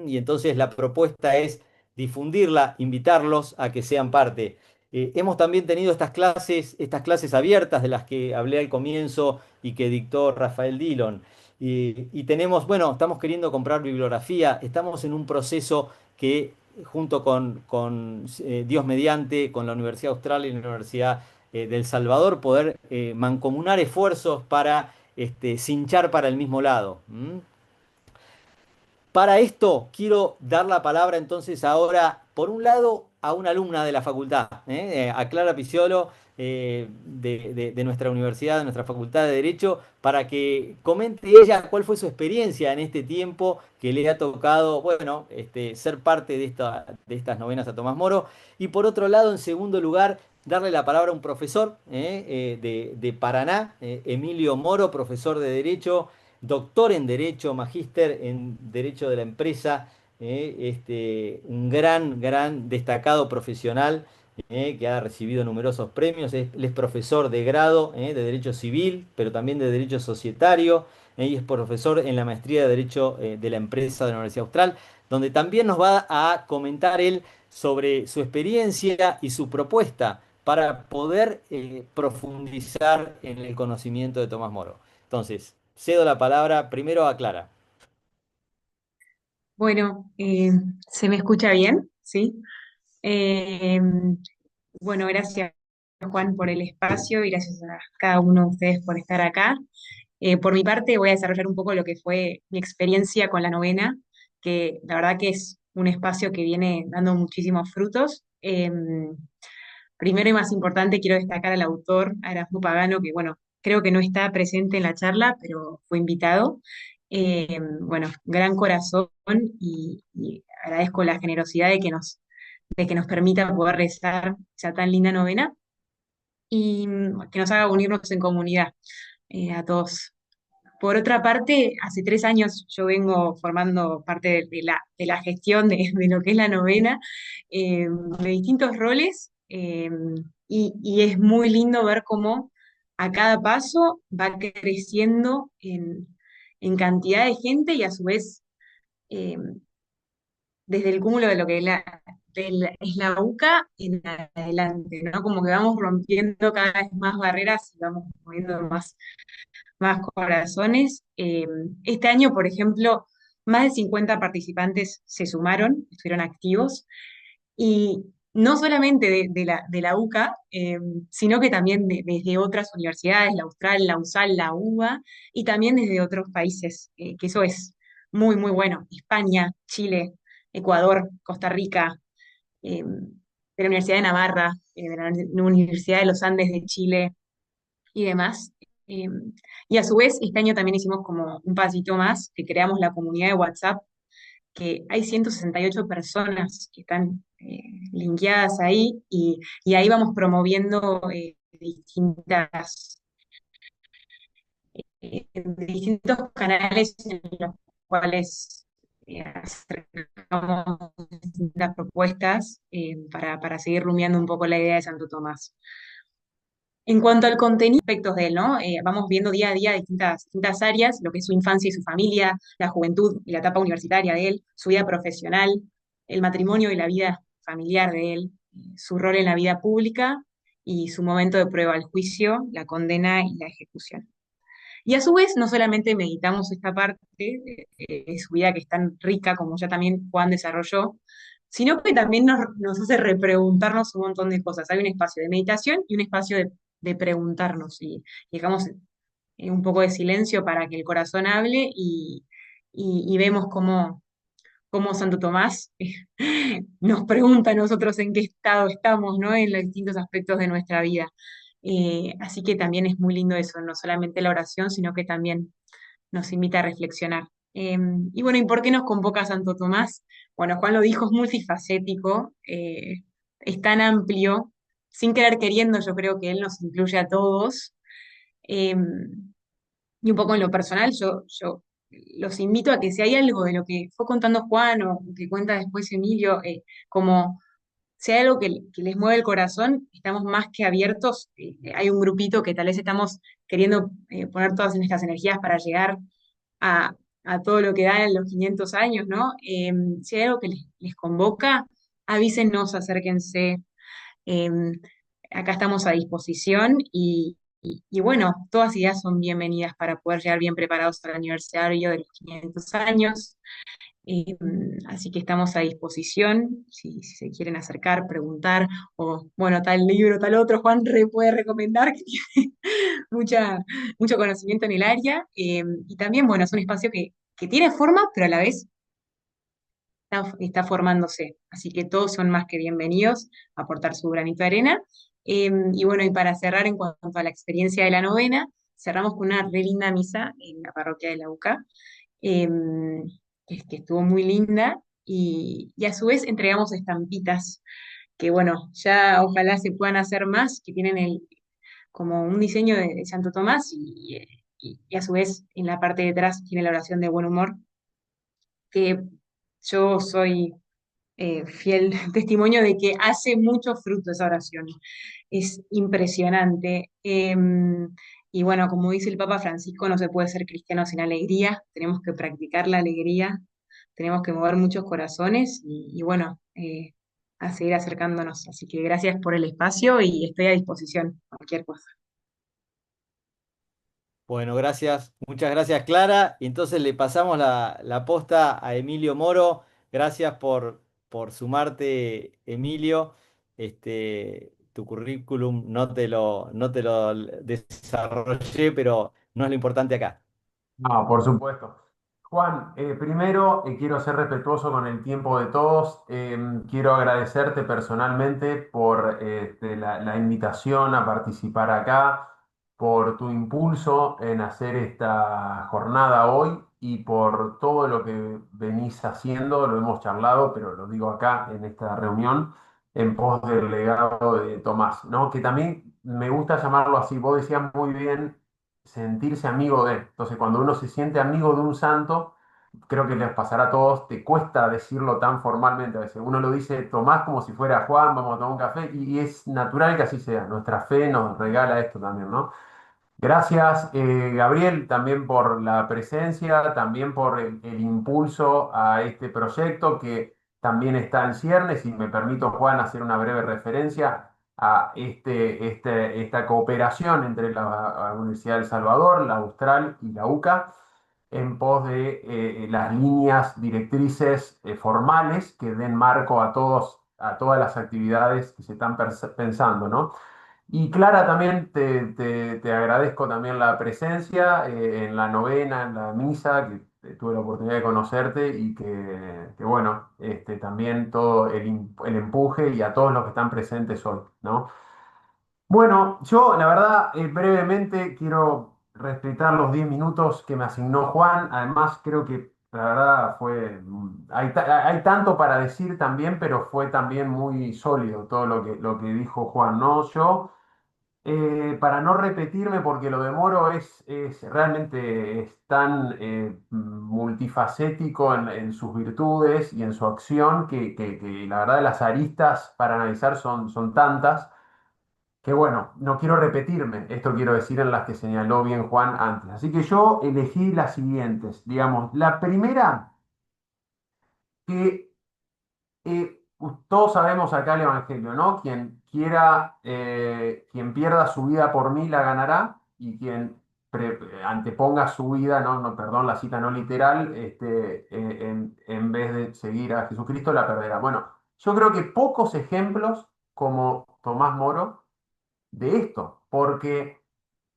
Y entonces la propuesta es difundirla, invitarlos a que sean parte. Hemos también tenido estas clases abiertas de las que hablé al comienzo y que dictó Rafael Dillon. Y tenemos, bueno, estamos queriendo comprar bibliografía, estamos en un proceso que junto con Dios mediante, con la Universidad Austral y la Universidad del Salvador, poder mancomunar esfuerzos para cinchar para el mismo lado. Para esto quiero dar la palabra entonces ahora, por un lado, a una alumna de la facultad, a Clara Piciolo, de nuestra universidad, de nuestra facultad de Derecho, para que comente ella cuál fue su experiencia en este tiempo que le ha tocado, bueno, ser parte de estas novenas a Tomás Moro. Y por otro lado, en segundo lugar, darle la palabra a un profesor de Paraná, Emilio Moro, profesor de Derecho, doctor en Derecho, magíster en Derecho de la Empresa, un gran destacado profesional que ha recibido numerosos premios. Él es profesor de grado de Derecho Civil, pero también de Derecho Societario, y es profesor en la maestría de Derecho de la Empresa de la Universidad Austral, donde también nos va a comentar él sobre su experiencia y su propuesta para poder profundizar en el conocimiento de Tomás Moro. Entonces, cedo la palabra primero a Clara. Bueno, ¿se me escucha bien? ¿Sí? Eh, bueno, gracias Juan por el espacio y gracias a cada uno de ustedes por estar acá. Por mi parte voy a desarrollar un poco lo que fue mi experiencia con la novena, que la verdad que es un espacio que viene dando muchísimos frutos. Primero y más importante, quiero destacar al autor, a Erasmo Pagano, que bueno, creo que no está presente en la charla, pero fue invitado. Bueno, gran corazón y agradezco la generosidad de que nos permita poder rezar esa tan linda novena y que nos haga unirnos en comunidad a todos. Por otra parte, hace 3 años yo vengo formando parte de la gestión de lo que es la novena, de distintos roles, y es muy lindo ver cómo a cada paso va creciendo en cantidad de gente y a su vez eh, desde el cúmulo de lo que es la UCA en adelante, ¿no? Como que vamos rompiendo cada vez más barreras y vamos moviendo más corazones. Este año, por ejemplo, más de 50 participantes se sumaron, estuvieron activos, y no solamente de la UCA, sino que también desde otras universidades, la Austral, la USAL, la UBA, y también desde otros países, que eso es muy, muy bueno. España, Chile, Ecuador, Costa Rica, de la Universidad de Navarra, de la Universidad de los Andes de Chile, y demás. Eh, y a su vez, este año también hicimos como un pasito más, que creamos la comunidad de WhatsApp, que hay 168 personas que están linkeadas ahí y ahí vamos promoviendo distintos canales en los cuales acercamos distintas propuestas para seguir rumiando un poco la idea de Santo Tomás. En cuanto al contenido, aspectos de él, ¿no? Vamos viendo día a día distintas áreas, lo que es su infancia y su familia, la juventud y la etapa universitaria de él, su vida profesional, el matrimonio y la vida familiar de él, su rol en la vida pública y su momento de prueba, el juicio, la condena y la ejecución. Y a su vez, no solamente meditamos esta parte de su vida que es tan rica, como ya también Juan desarrolló, sino que también nos hace repreguntarnos un montón de cosas. Hay un espacio de meditación y un espacio de preguntarnos, y dejamos un poco de silencio para que el corazón hable y vemos cómo Santo Tomás nos pregunta a nosotros en qué estado estamos, ¿no? En los distintos aspectos de nuestra vida. Así que también es muy lindo eso, no solamente la oración, sino que también nos invita a reflexionar. Y bueno, ¿y por qué nos convoca Santo Tomás? Bueno, Juan lo dijo, es multifacético, es tan amplio, sin querer queriendo, yo creo que él nos incluye a todos. Eh, y un poco en lo personal, yo los invito a que si hay algo de lo que fue contando Juan o que cuenta después Emilio, como si hay algo que les mueve el corazón, estamos más que abiertos. Hay un grupito que tal vez estamos queriendo poner todas nuestras energías para llegar a, a todo lo que da en los 500 años, ¿no? Si hay algo que les convoca, avísenos, acérquense. eh, Acá estamos a disposición y bueno, todas ideas son bienvenidas para poder llegar bien preparados al aniversario de los 500 años. Así que estamos a disposición si se quieren acercar, preguntar, o bueno, tal libro, tal otro, Juan puede recomendar, que tiene mucho conocimiento en el área. Y también, bueno, es un espacio que tiene forma, pero a la vez está formándose. Así que todos son más que bienvenidos a aportar su granito de arena. Y bueno, y para cerrar en cuanto a la experiencia de la novena, cerramos con una re linda misa en la parroquia de la UCA, que estuvo muy linda, y a su vez entregamos estampitas, que bueno, ya ojalá se puedan hacer más, que tienen como un diseño de Santo Tomás, y a su vez en la parte de atrás tiene la oración de buen humor, que yo soy fiel testimonio de que hace mucho fruto esa oración. Es impresionante. Y bueno, como dice el Papa Francisco, no se puede ser cristiano sin alegría, tenemos que practicar la alegría, tenemos que mover muchos corazones y bueno, a seguir acercándonos. Así que gracias por el espacio y estoy a disposición, cualquier cosa. Bueno, gracias, muchas gracias Clara. Y entonces le pasamos la posta a Emilio Moro. Gracias por sumarte, Emilio. Tu currículum no te lo desarrollé, pero no es lo importante acá. No, por supuesto. Juan, primero quiero ser respetuoso con el tiempo de todos. Quiero agradecerte personalmente por la invitación a participar acá, por tu impulso en hacer esta jornada hoy y por todo lo que venís haciendo. Lo hemos charlado, pero lo digo acá en esta reunión en pos del legado de Tomás, ¿no? Que también me gusta llamarlo así. Vos decías muy bien sentirse amigo de. Entonces, cuando uno se siente amigo de un santo, creo que les pasará a todos, te cuesta decirlo tan formalmente. A veces uno lo dice Tomás como si fuera Juan, vamos a tomar un café, y es natural que así sea. Nuestra fe nos regala esto también, ¿no? Gracias, Gabriel, también por la presencia, también por el impulso a este proyecto que también está en ciernes. Y me permito, Juan, hacer una breve referencia a esta cooperación entre la Universidad del Salvador, la Austral y la UCA en pos de las líneas directrices formales que den marco a todas las actividades que se están pensando, ¿no? Y Clara, también te agradezco también la presencia en la novena, en la misa, que tuve la oportunidad de conocerte y que bueno, también todo el empuje y a todos los que están presentes hoy, ¿no? Bueno, yo la verdad, brevemente quiero respetar los 10 minutos que me asignó Juan. Además, creo que la verdad hay tanto para decir también, pero fue también muy sólido todo lo que dijo Juan, ¿no? Yo para no repetirme, porque lo de Moro realmente es tan multifacético en sus virtudes y en su acción que la verdad las aristas para analizar son tantas que bueno, no quiero repetirme, esto quiero decir en las que señaló bien Juan antes. Así que yo elegí las siguientes, digamos, la primera que todos sabemos acá el Evangelio, ¿no? Quien quiera, quien pierda su vida por mí la ganará y quien anteponga su vida, no, no, perdón, la cita no literal, en vez de seguir a Jesucristo la perderá. Bueno, yo creo que pocos ejemplos como Tomás Moro de esto, porque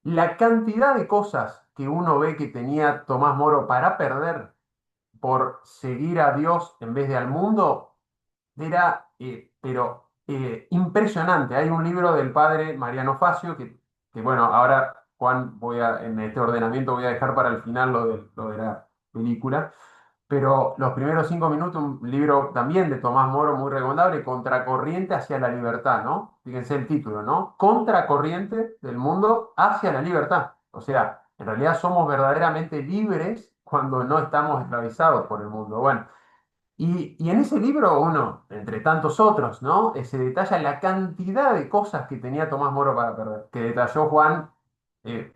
la cantidad de cosas que uno ve que tenía Tomás Moro para perder por seguir a Dios en vez de al mundo era, pero impresionante. Hay un libro del padre Mariano Facio que, bueno, ahora Juan, en este ordenamiento voy a dejar para el final lo de la película, pero los primeros 5 minutos, un libro también de Tomás Moro muy recomendable, Contracorriente hacia la libertad, ¿no? Fíjense el título, ¿no? Contracorriente del mundo hacia la libertad. O sea, en realidad somos verdaderamente libres cuando no estamos esclavizados por el mundo. Bueno, y en ese libro, uno, entre tantos otros, ¿no? Se detalla la cantidad de cosas que tenía Tomás Moro para perder, que detalló Juan eh,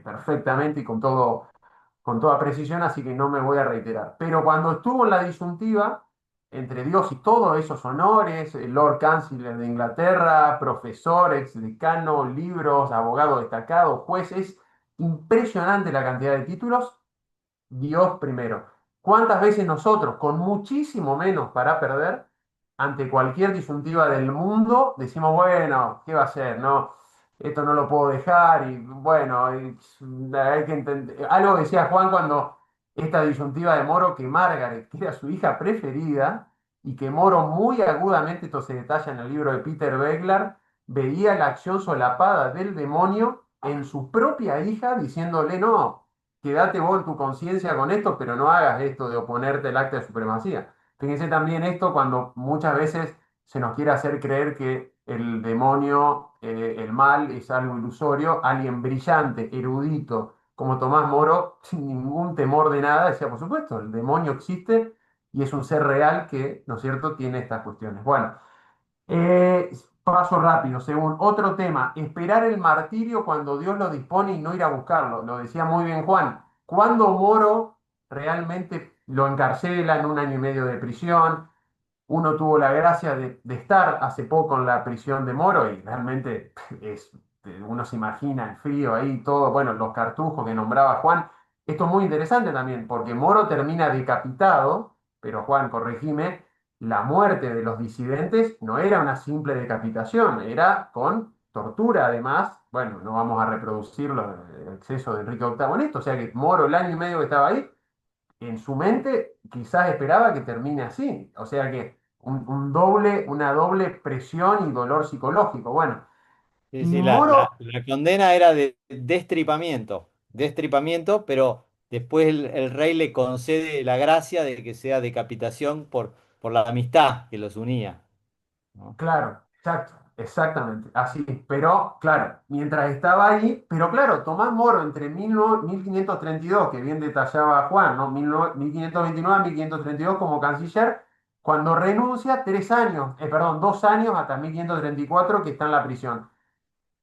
perfectamente y con toda precisión, así que no me voy a reiterar. Pero cuando estuvo en la disyuntiva entre Dios y todos esos honores, el Lord Chancellor de Inglaterra, profesor, ex decano, libros, abogado destacado, juez, es impresionante la cantidad de títulos. Dios primero. ¿Cuántas veces nosotros, con muchísimo menos para perder, ante cualquier disyuntiva del mundo, decimos, bueno, ¿qué va a ser? No, esto no lo puedo dejar y bueno, hay que entender. Algo decía Juan cuando esta disyuntiva de Moro, que Margaret, que era su hija preferida, y que Moro muy agudamente, esto se detalla en el libro de Peter Beglar, veía la acción solapada del demonio en su propia hija, diciéndole, no, quédate vos en tu conciencia con esto, pero no hagas esto de oponerte al acta de supremacía. Fíjense también esto cuando muchas veces se nos quiere hacer creer que el demonio, el mal, es algo ilusorio. Alguien brillante, erudito, como Tomás Moro, sin ningún temor de nada, decía, por supuesto, el demonio existe y es un ser real que, ¿no es cierto?, tiene estas cuestiones. Bueno, eh, paso rápido, según otro tema, esperar el martirio cuando Dios lo dispone y no ir a buscarlo. Lo decía muy bien Juan. Cuando Moro realmente lo encarcelan 1 año y medio de prisión, uno tuvo la gracia de estar hace poco en la prisión de Moro y realmente es, uno se imagina el frío ahí, todo, bueno, los cartujos que nombraba Juan. Esto es muy interesante también, porque Moro termina decapitado, pero Juan, corregime, la muerte de los disidentes no era una simple decapitación, era con tortura además. Bueno, no vamos a reproducir el exceso de Enrique VIII en esto, o sea que Moro el año y medio que estaba ahí en su mente quizás esperaba que termine así. O sea que una doble presión y dolor psicológico. Bueno, Sí, y sí, Moro, la condena era de destripamiento, pero después el rey le concede la gracia de que sea decapitación por la amistad que los unía, ¿no? claro, exacto, exactamente, así. Pero, claro, mientras estaba ahí, pero claro, Tomás Moro entre 1532, que bien detallaba Juan, ¿no? 1529 a 1532 como canciller, cuando renuncia, 3 años, perdón, 2 años hasta 1534 que está en la prisión.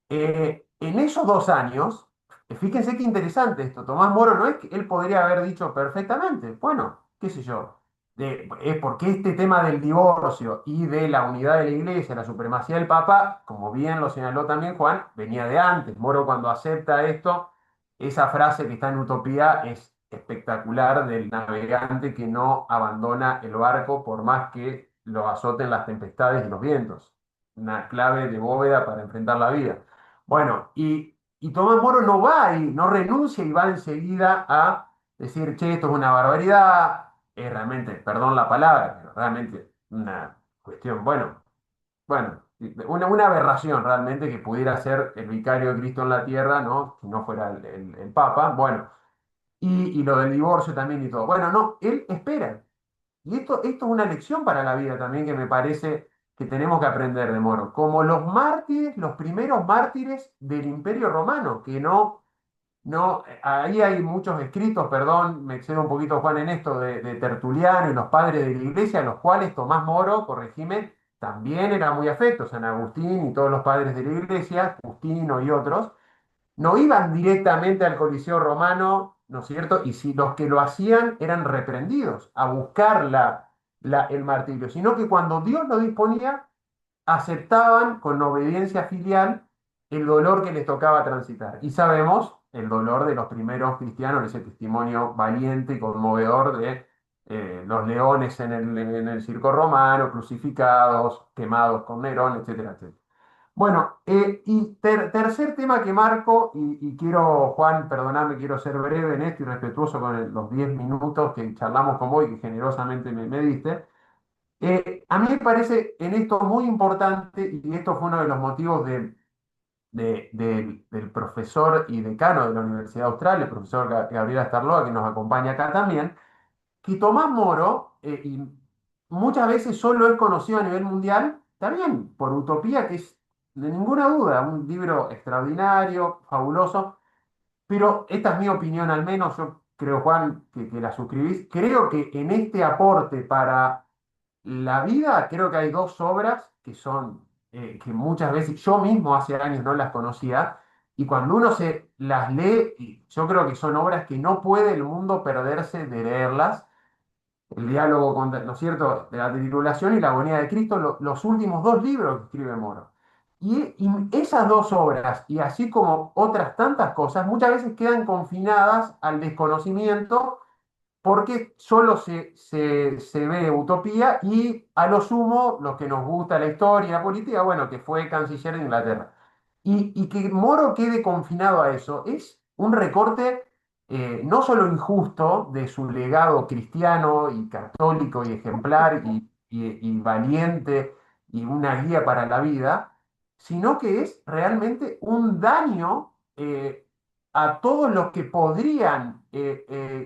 En esos 2 años, fíjense qué interesante esto. Tomás Moro no es que él podría haber dicho perfectamente, bueno, qué sé yo, es porque este tema del divorcio y de la unidad de la iglesia, la supremacía del Papa, como bien lo señaló también Juan, venía de antes. Moro cuando acepta esto, esa frase que está en Utopía es espectacular del navegante que no abandona el barco por más que lo azoten las tempestades y los vientos. Una clave de bóveda para enfrentar la vida. Bueno, y Tomás Moro no va y no renuncia y va enseguida a decir, che, esto es una barbaridad, es realmente, perdón la palabra, pero realmente una cuestión, bueno, una aberración realmente que pudiera ser el vicario de Cristo en la tierra, ¿no? Si no fuera el Papa, bueno, y lo del divorcio también y todo. Bueno, no, él espera. Y esto es una lección para la vida también que me parece que tenemos que aprender de Moro. Como los mártires, los primeros mártires del Imperio Romano, que ahí hay muchos escritos, perdón, me excedo un poquito, Juan, en esto, de Tertuliano y los padres de la iglesia, los cuales Tomás Moro, corregime, también eran muy afectos, San Agustín y todos los padres de la iglesia, Justino y otros, no iban directamente al Coliseo Romano, ¿no es cierto? Y si los que lo hacían eran reprendidos a buscar el martirio, sino que cuando Dios lo disponía, aceptaban con obediencia filial el dolor que les tocaba transitar. Y sabemos el dolor de los primeros cristianos, ese testimonio valiente y conmovedor de los leones en el circo romano, crucificados, quemados con Nerón, etcétera, etcétera. Bueno, y tercer tema que marco, y quiero, Juan, perdonadme, quiero ser breve en esto y respetuoso con los 10 minutos que charlamos con vos y que generosamente me diste. A mí me parece en esto muy importante, y esto fue uno de los motivos del profesor y decano de la Universidad Austral, el profesor Gabriel Astarloa, que nos acompaña acá también, que Tomás Moro, y muchas veces solo es conocido a nivel mundial, también por Utopía, que es de ninguna duda un libro extraordinario, fabuloso, pero esta es mi opinión al menos, yo creo, Juan, que la suscribís, creo que en este aporte para la vida, creo que hay dos obras que son, que muchas veces yo mismo hace años no las conocía, y cuando uno se las lee, y yo creo que son obras que no puede el mundo perderse de leerlas, el diálogo, ¿no es cierto?, de la tribulación y la agonía de Cristo, los últimos dos libros que escribe Moro. Y esas dos obras, y así como otras tantas cosas, muchas veces quedan confinadas al desconocimiento porque solo se ve Utopía y a lo sumo, los que nos gusta la historia y la política, bueno, que fue canciller de Inglaterra. Y que Moro quede confinado a eso es un recorte no solo injusto de su legado cristiano y católico y ejemplar y valiente y una guía para la vida, sino que es realmente un daño a todos los que podrían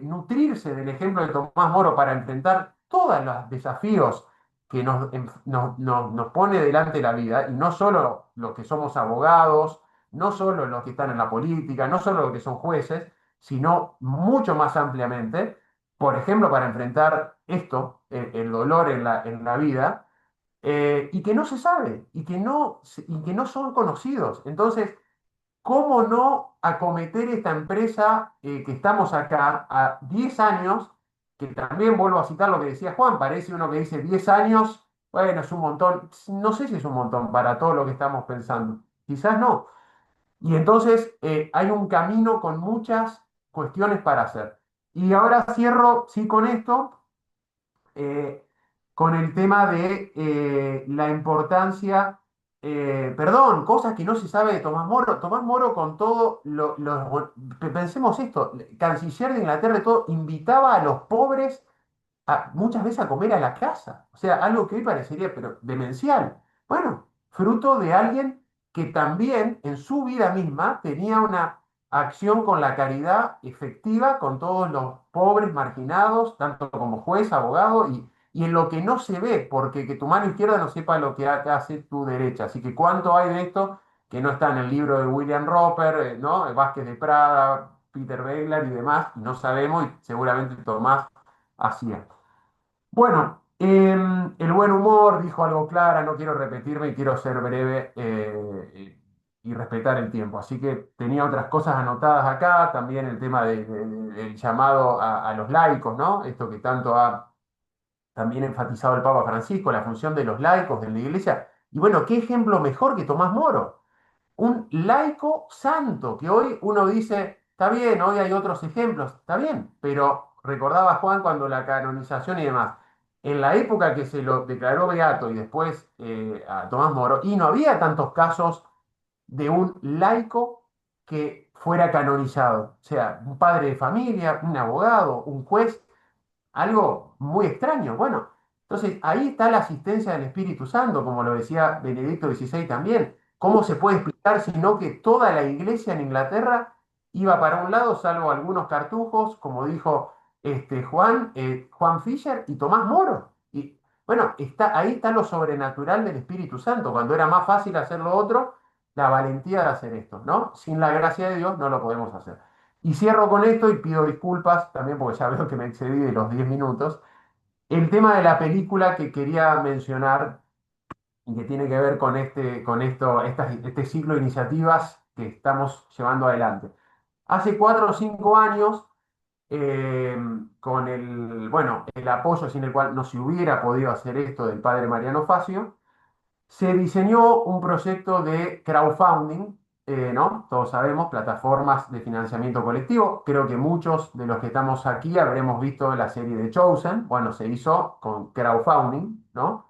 nutrirse del ejemplo de Tomás Moro para enfrentar todos los desafíos que nos pone delante la vida, y no solo los que somos abogados, no solo los que están en la política, no solo los que son jueces, sino mucho más ampliamente, por ejemplo, para enfrentar esto, el dolor en la vida, y que no se sabe, y que no son conocidos. Entonces, ¿cómo no acometer esta empresa que estamos acá a 10 años? Que también vuelvo a citar lo que decía Juan, parece uno que dice 10 años, bueno, es un montón. No sé si es un montón para todo lo que estamos pensando. Quizás no. Y entonces hay un camino con muchas cuestiones para hacer. Y ahora cierro, sí, con esto, eh, con el tema de la importancia, perdón, cosas que no se sabe de Tomás Moro. Tomás Moro con todo, pensemos esto, canciller de Inglaterra y todo, invitaba a los pobres muchas veces a comer a la casa. O sea, algo que hoy parecería pero demencial. Bueno, fruto de alguien que también en su vida misma tenía una acción con la caridad efectiva con todos los pobres, marginados, tanto como juez, abogado, y en lo que no se ve, porque que tu mano izquierda no sepa lo que hace tu derecha. Así que cuánto hay de esto que no está en el libro de William Roper, ¿no? Vázquez de Prada, Peter Beglar y demás, y no sabemos, y seguramente Tomás hacía. Bueno, el buen humor dijo algo clara, no quiero repetirme y quiero ser breve y respetar el tiempo. Así que tenía otras cosas anotadas acá, también el tema del llamado a los laicos, ¿no? Esto que tanto ha también enfatizado el Papa Francisco, la función de los laicos de la Iglesia. Y bueno, ¿qué ejemplo mejor que Tomás Moro? Un laico santo, que hoy uno dice, está bien, hoy hay otros ejemplos, está bien, pero recordaba Juan cuando la canonización y demás, en la época que se lo declaró beato y después a Tomás Moro, y no había tantos casos de un laico que fuera canonizado, o sea, un padre de familia, un abogado, un juez, algo muy extraño. Bueno, entonces ahí está la asistencia del Espíritu Santo, como lo decía Benedicto XVI también. ¿Cómo se puede explicar sino que toda la iglesia en Inglaterra iba para un lado, salvo algunos cartujos, como dijo Juan Fisher y Tomás Moro? Y bueno, ahí está lo sobrenatural del Espíritu Santo, cuando era más fácil hacer lo otro, la valentía de hacer esto, ¿no? Sin la gracia de Dios no lo podemos hacer. Y cierro con esto y pido disculpas también porque ya veo que me excedí de los 10 minutos. El tema de la película que quería mencionar y que tiene que ver con este ciclo de iniciativas que estamos llevando adelante. Hace 4 o 5 años, eh, con bueno, el apoyo sin el cual no se hubiera podido hacer esto del padre Mariano Facio, se diseñó un proyecto de crowdfunding, ¿no? Todos sabemos, plataformas de financiamiento colectivo. Creo que muchos de los que estamos aquí habremos visto la serie de Chosen. Bueno, se hizo con crowdfunding, ¿no?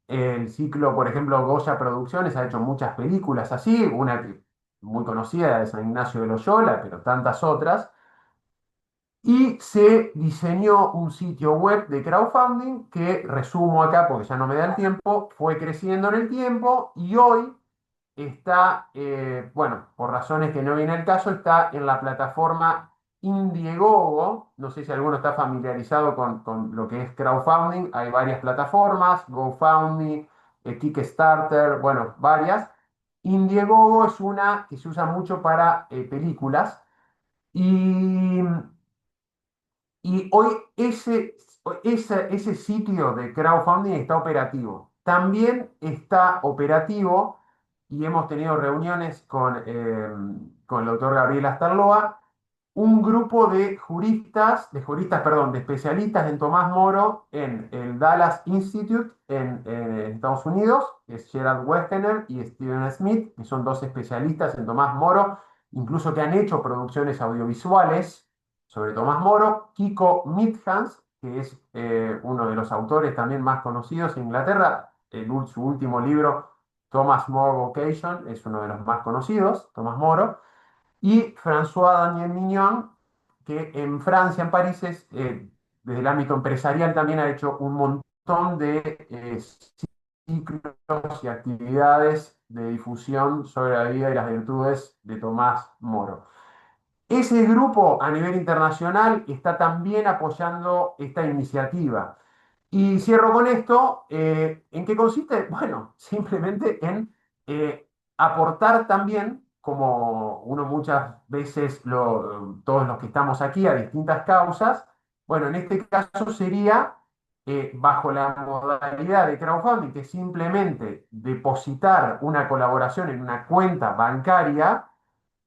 El ciclo, por ejemplo, Goya Producciones ha hecho muchas películas así, una muy conocida de San Ignacio de Loyola, pero tantas otras. Y se diseñó un sitio web de crowdfunding que resumo acá porque ya no me da el tiempo, fue creciendo en el tiempo y hoy está, bueno, por razones que no viene al caso, está en la plataforma Indiegogo. No sé si alguno está familiarizado con lo que es crowdfunding. Hay varias plataformas, GoFundMe, Kickstarter, bueno, varias. Indiegogo es una que se usa mucho para películas. Y hoy ese sitio de crowdfunding está operativo. También está operativo y hemos tenido reuniones con el doctor Gabriel Astarloa, un grupo perdón, de especialistas en Tomás Moro en el Dallas Institute en Estados Unidos, que es Gerald Wegener y Steven Smith, que son dos especialistas en Tomás Moro, incluso que han hecho producciones audiovisuales sobre Tomás Moro. Kiko Midhans, que es uno de los autores también más conocidos en Inglaterra, su último libro, Thomas More Vocation, es uno de los más conocidos, Tomás Moro. Y François Daniel Mignon, que en Francia, en París, desde el ámbito empresarial también ha hecho un montón de ciclos y actividades de difusión sobre la vida y las virtudes de Tomás Moro. Ese grupo a nivel internacional está también apoyando esta iniciativa. Y cierro con esto. ¿En qué consiste? Bueno, simplemente en aportar también, como uno muchas veces, todos los que estamos aquí, a distintas causas. Bueno, en este caso sería bajo la modalidad de crowdfunding, que es simplemente depositar una colaboración en una cuenta bancaria,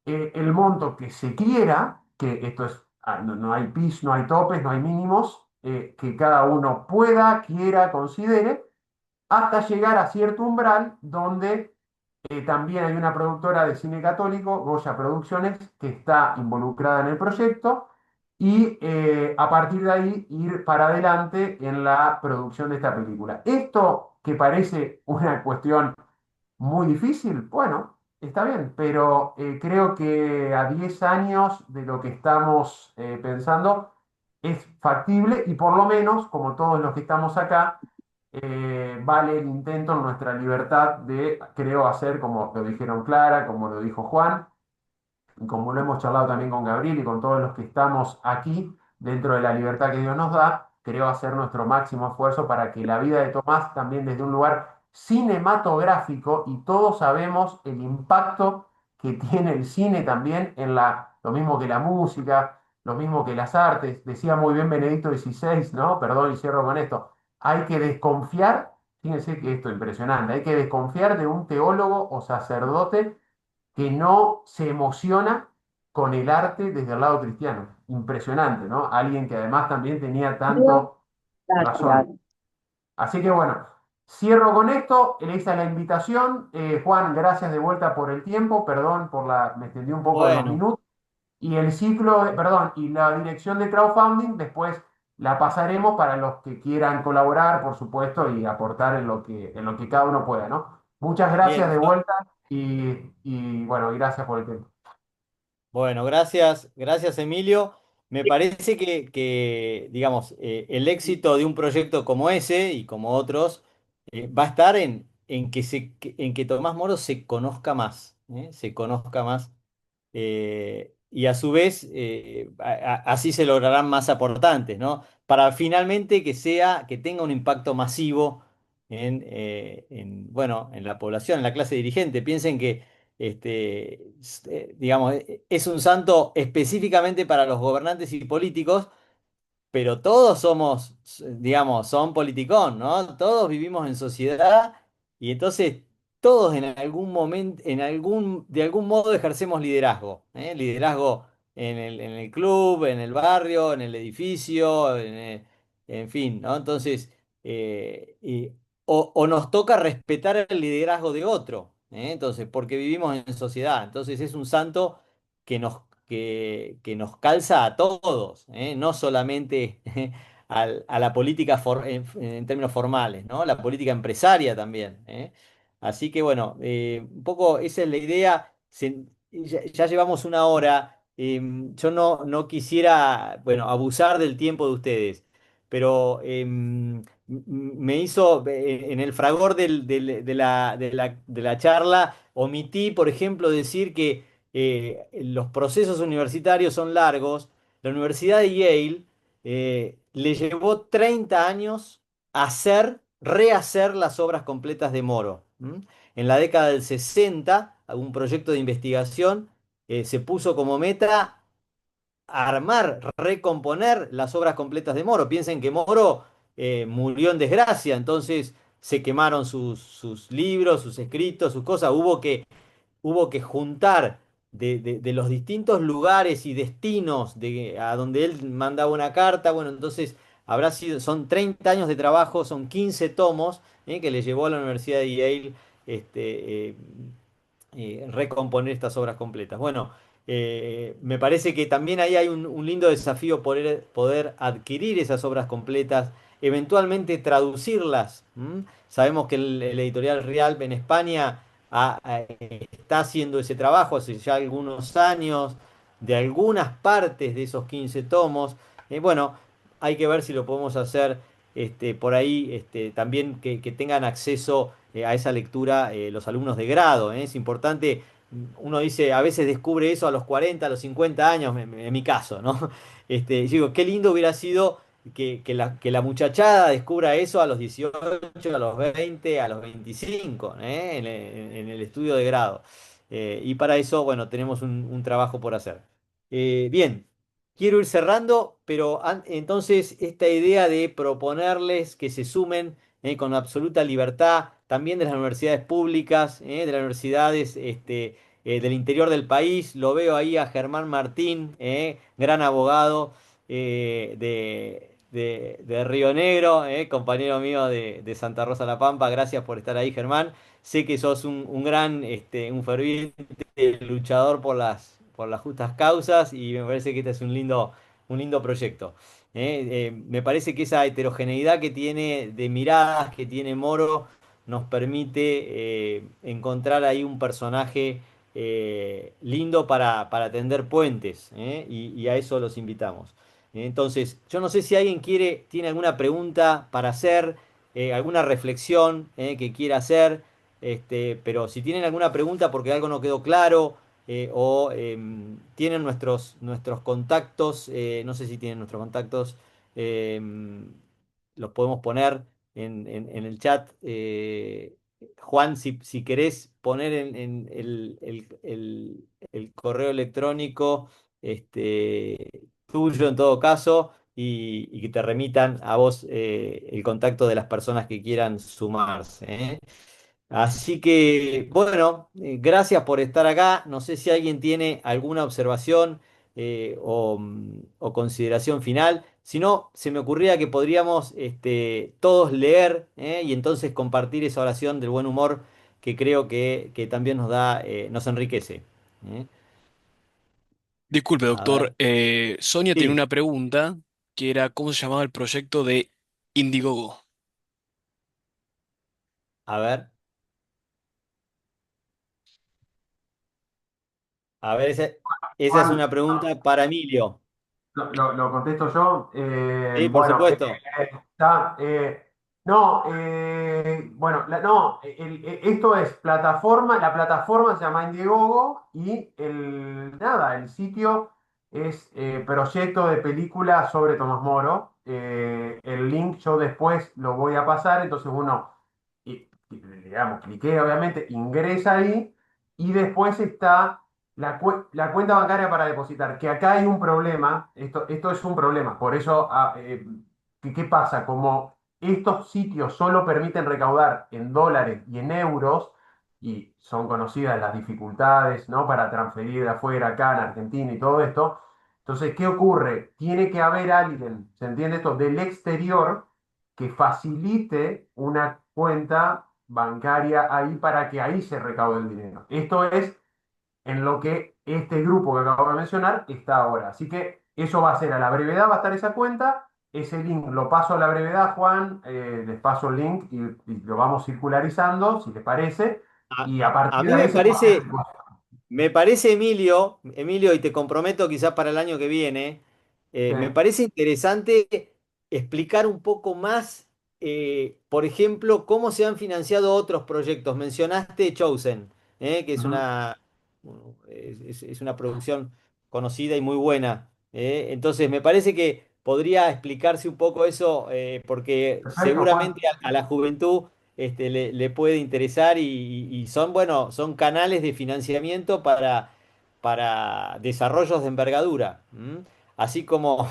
el monto que se quiera, que esto es, no hay pis, no hay topes, no hay mínimos, que cada uno pueda, quiera, considere, hasta llegar a cierto umbral donde también hay una productora de cine católico, Goya Producciones, que está involucrada en el proyecto y a partir de ahí ir para adelante en la producción de esta película. Esto que parece una cuestión muy difícil, bueno, está bien, pero creo que a 10 años de lo que estamos pensando es factible y por lo menos, como todos los que estamos acá, vale el intento en nuestra libertad de, creo, hacer como lo dijeron Clara, como lo dijo Juan, y como lo hemos charlado también con Gabriel y con todos los que estamos aquí, dentro de la libertad que Dios nos da, creo hacer nuestro máximo esfuerzo para que la vida de Tomás también desde un lugar cinematográfico, y todos sabemos el impacto que tiene el cine también en lo mismo que la música, lo mismo que las artes. Decía muy bien Benedicto XVI, ¿no? Perdón, y cierro con esto. Hay que desconfiar, fíjense que esto es impresionante, hay que desconfiar de un teólogo o sacerdote que no se emociona con el arte desde el lado cristiano. Impresionante, ¿no? Alguien que además también tenía tanto razón. Claro. Así que bueno, cierro con esto. Esa es la invitación. Juan, gracias de vuelta por el tiempo. Perdón me extendí un poco de los Bueno, minutos. Y el ciclo, perdón, y la dirección de crowdfunding después la pasaremos para los que quieran colaborar, por supuesto, y aportar en lo que cada uno pueda, ¿no? Muchas gracias bien. de vuelta y bueno, y gracias por el tiempo. Bueno, gracias, gracias Emilio. Me parece digamos, el éxito de un proyecto como ese y como otros va a estar en que Tomás Moro se conozca más, se conozca más y a su vez así se lograrán más aportantes, ¿no? Para finalmente que tenga un impacto masivo bueno, en la población, en la clase dirigente. Piensen que digamos, es un santo específicamente para los gobernantes y políticos, pero todos somos, digamos, son politicón, ¿no? Todos vivimos en sociedad Y entonces todos en algún momento, de algún modo ejercemos liderazgo, ¿eh? Liderazgo en el club, en el barrio, en el edificio, en fin, ¿no? Entonces, o nos toca respetar el liderazgo de otro, ¿eh? Entonces, porque vivimos en sociedad. Entonces es un santo que nos calza a todos, ¿eh? No solamente a la política en términos formales, ¿no? La política empresaria también, ¿eh? Así que bueno, un poco esa es la idea. Ya llevamos una hora. Yo no quisiera, bueno, abusar del tiempo de ustedes, pero me hizo, en el fragor de la charla, omití, por ejemplo, decir que los procesos universitarios son largos. La Universidad de Yale le llevó 30 años rehacer las obras completas de Moro. ¿M? En la década del 60, un proyecto de investigación se puso como meta armar, recomponer las obras completas de Moro. Piensen que Moro murió en desgracia, entonces se quemaron sus libros, sus escritos, sus cosas. Hubo que juntar de los distintos lugares y destinos a donde él mandaba una carta. Bueno, entonces son 30 años de trabajo, son 15 tomos que le llevó a la Universidad de Yale recomponer estas obras completas. Bueno, me parece que también ahí hay un lindo desafío poder adquirir esas obras completas, eventualmente traducirlas. ¿M? Sabemos que el editorial Rialp en España está haciendo ese trabajo hace ya algunos años, de algunas partes de esos 15 tomos. Bueno, hay que ver si lo podemos hacer por ahí, también que tengan acceso a esa lectura los alumnos de grado. Es importante, uno dice, a veces descubre eso a los 40, a los 50 años, en mi caso, ¿no? Yo digo, qué lindo hubiera sido que la muchachada descubra eso a los 18, a los 20, a los 25, ¿eh? En el estudio de grado. Y para eso, bueno, tenemos un trabajo por hacer. Bien, quiero ir cerrando, pero entonces esta idea de proponerles que se sumen con absoluta libertad, también de las universidades públicas, de las universidades del interior del país, lo veo ahí a Germán Martín, gran abogado de Río Negro, compañero mío de Santa Rosa La Pampa. Gracias por estar ahí, Germán. Sé que sos un gran, un ferviente luchador por las justas causas y me parece que este es un lindo proyecto. Me parece que esa heterogeneidad que tiene de miradas que tiene Moro nos permite encontrar ahí un personaje lindo para tender puentes, y a eso los invitamos. Entonces, yo no sé si alguien tiene alguna pregunta para hacer, alguna reflexión que quiera hacer, pero si tienen alguna pregunta porque algo no quedó claro o tienen nuestros contactos, no sé si tienen nuestros contactos, los podemos poner en el chat. Juan, si querés poner en el correo electrónico tuyo en todo caso y que te remitan a vos el contacto de las personas que quieran sumarse. Así que, bueno, gracias por estar acá. No sé si alguien tiene alguna observación o consideración final. Si no, se me ocurría que podríamos todos leer y entonces compartir esa oración del buen humor que creo que también nos enriquece. ¿Eh? Disculpe, A ver. doctor. Sonia tiene Sí, una pregunta que era ¿cómo se llamaba el proyecto de Indiegogo? a ver. A ver, esa es Juan, una pregunta para Emilio. lo contesto yo. Sí, por Bueno, supuesto. está. No, bueno, no, esto es plataforma, la plataforma se llama Indiegogo y nada, el sitio es proyecto de película sobre Tomás Moro. El link yo después lo voy a pasar, entonces uno, digamos, cliquea obviamente, ingresa ahí y después está la cuenta bancaria para depositar, que acá hay un problema, esto es un problema, por eso, ¿qué pasa? Como estos sitios solo permiten recaudar en dólares y en euros, y son conocidas las dificultades, ¿no? Para transferir de afuera acá en Argentina y todo esto. Entonces, ¿qué ocurre? Tiene que haber alguien, ¿se entiende esto? Del exterior que facilite una cuenta bancaria ahí para que ahí se recaude el dinero. Esto es en lo que este grupo que acabo de mencionar está ahora. Así que eso va a ser a la brevedad, va a estar esa cuenta. Ese link lo paso a la brevedad, Juan. Les paso el link y lo vamos circularizando, si les parece. A, Y a a partir mí de ahí se puede hacer el negocio. me parece, Emilio, y te comprometo quizás para el año que viene, Sí. me parece interesante explicar un poco más, por ejemplo, cómo se han financiado otros proyectos. Mencionaste Chosen, que es Ujú. es una producción conocida y muy buena. Entonces, me parece que podría explicarse un poco eso, porque Perfecto, seguramente Juan. a la juventud le puede interesar y son, bueno, son canales de financiamiento para desarrollos de envergadura. ¿M? Así como,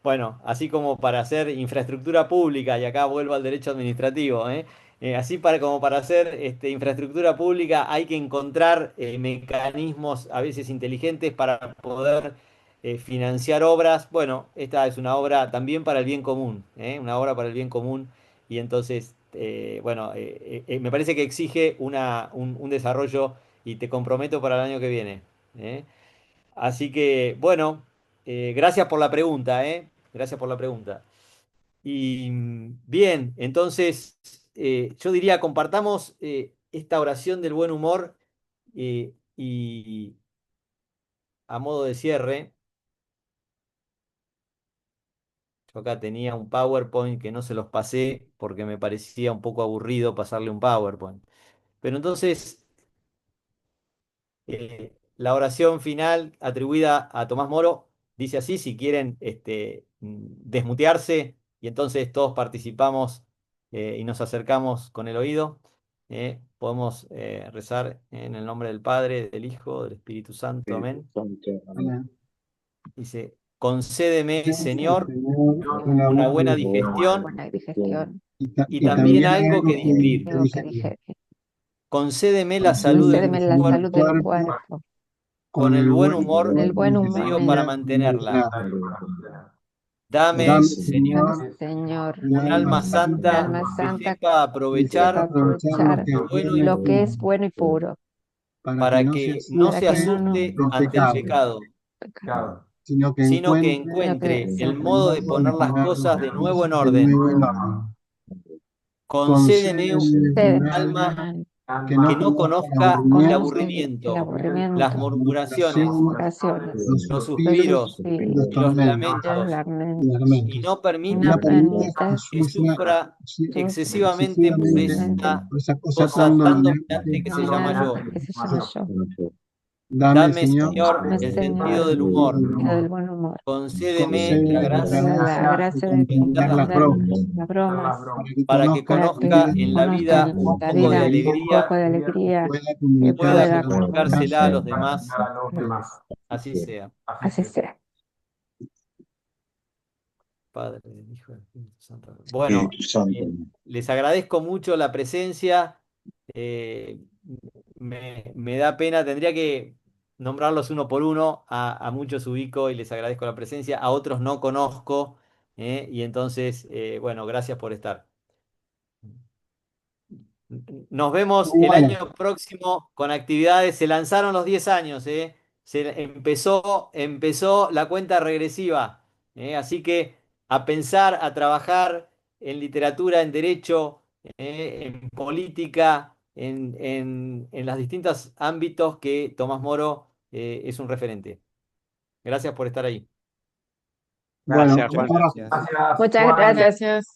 bueno, así como para hacer infraestructura pública, y acá vuelvo al derecho administrativo, ¿eh? Así como para hacer infraestructura pública hay que encontrar mecanismos a veces inteligentes para poder financiar obras. Bueno, esta es una obra también para el bien común, ¿eh? Una obra para el bien común y entonces, bueno, me parece que exige un desarrollo y te comprometo para el año que viene. ¿Eh? Así que, bueno, gracias por la pregunta, ¿eh? Gracias por la pregunta. Y bien, entonces yo diría, compartamos esta oración del buen humor y a modo de cierre, yo acá tenía un PowerPoint que no se los pasé porque me parecía un poco aburrido pasarle un PowerPoint. Pero entonces, la oración final atribuida a Tomás Moro dice así, si quieren desmutearse y entonces todos participamos y nos acercamos con el oído, podemos rezar en el nombre del Padre, del Hijo, del Espíritu Santo, Espíritu amén. Santo. Amén. Amén. Dice, concédeme, Señor, Señor, Señor, una una buena buena Buena digestión Buena gestión. digestión, y y también también algo que algo digerir. algo que digerir. digerir. Concédeme la salud de Concédeme mi la salud de mi cuerpo Cuerpo cuerpo, con con el el buen buen con humor el buen necesario humor. para necesario para mantenerla. mantener. Dame, Dame, Señor, Dame, Señor, Señor, un un alma alma un santa santa alma que santa sepa que sepa sepa aprovechar aprovechar lo aprovechar que es lo bueno y bueno y lo que puro, es puro, bueno y puro, para que para no se que no para se que no asuste nos asuste el ante el pecado, pecado, pecado, sino que sino que encuentre sino que encuentre el el modo de modo de poner las poner las cosas de nuevo cosas en de orden. nuevo en orden. Concédeme Concédeme concédeme un un alma alma que que no no conozca el conozca el aburrimiento, conoce el aburrimiento, las aburrimiento, las murmuraciones, murmuraciones, los los los suspiros suspiros y suspiros, los y los tormentos los lamentos, y los lamentos, y lamentos. no y Y no no permita permitas que permitas que sufra sufra excesivamente por excesivamente esta por esa cosa cosa tan tan dominante. dominante que se llama yo. dominante que se llama yo. Dame, Dame, Señor, Señor, Dame, el Señor, sentido del el humor. sentido del buen humor. Concédeme la concédeme la Concédeme gracia la gracia de gracia de de entender comprender las las comprender bromas, bromas, las bromas, para que para que conozca para en la que conozca vida en la conozca vida en un la poco de vida un poco alegría de y alegría pueda y que comunicar pueda pueda a los demás comunicársela a los comunicársela demás. a los demás. Así sea. Así así sea. sea. Padre, del Hijo y del Espíritu Santo. Bueno, Espíritu Santo. les agradezco mucho la presencia. eh, me da pena, tendría que nombrarlos uno por uno. A muchos ubico y les agradezco la presencia, a otros no conozco. Y entonces, bueno, gracias por estar. Nos vemos el Bueno, año próximo con actividades. Se lanzaron los 10 años, ¿eh? Empezó la cuenta regresiva, ¿eh? Así que a pensar, a trabajar en literatura, en derecho, en política, en los distintos ámbitos que Tomás Moro es un referente. Gracias por estar ahí. bueno, Gracias, un Juan. abrazo. Gracias, Muchas Juan. gracias.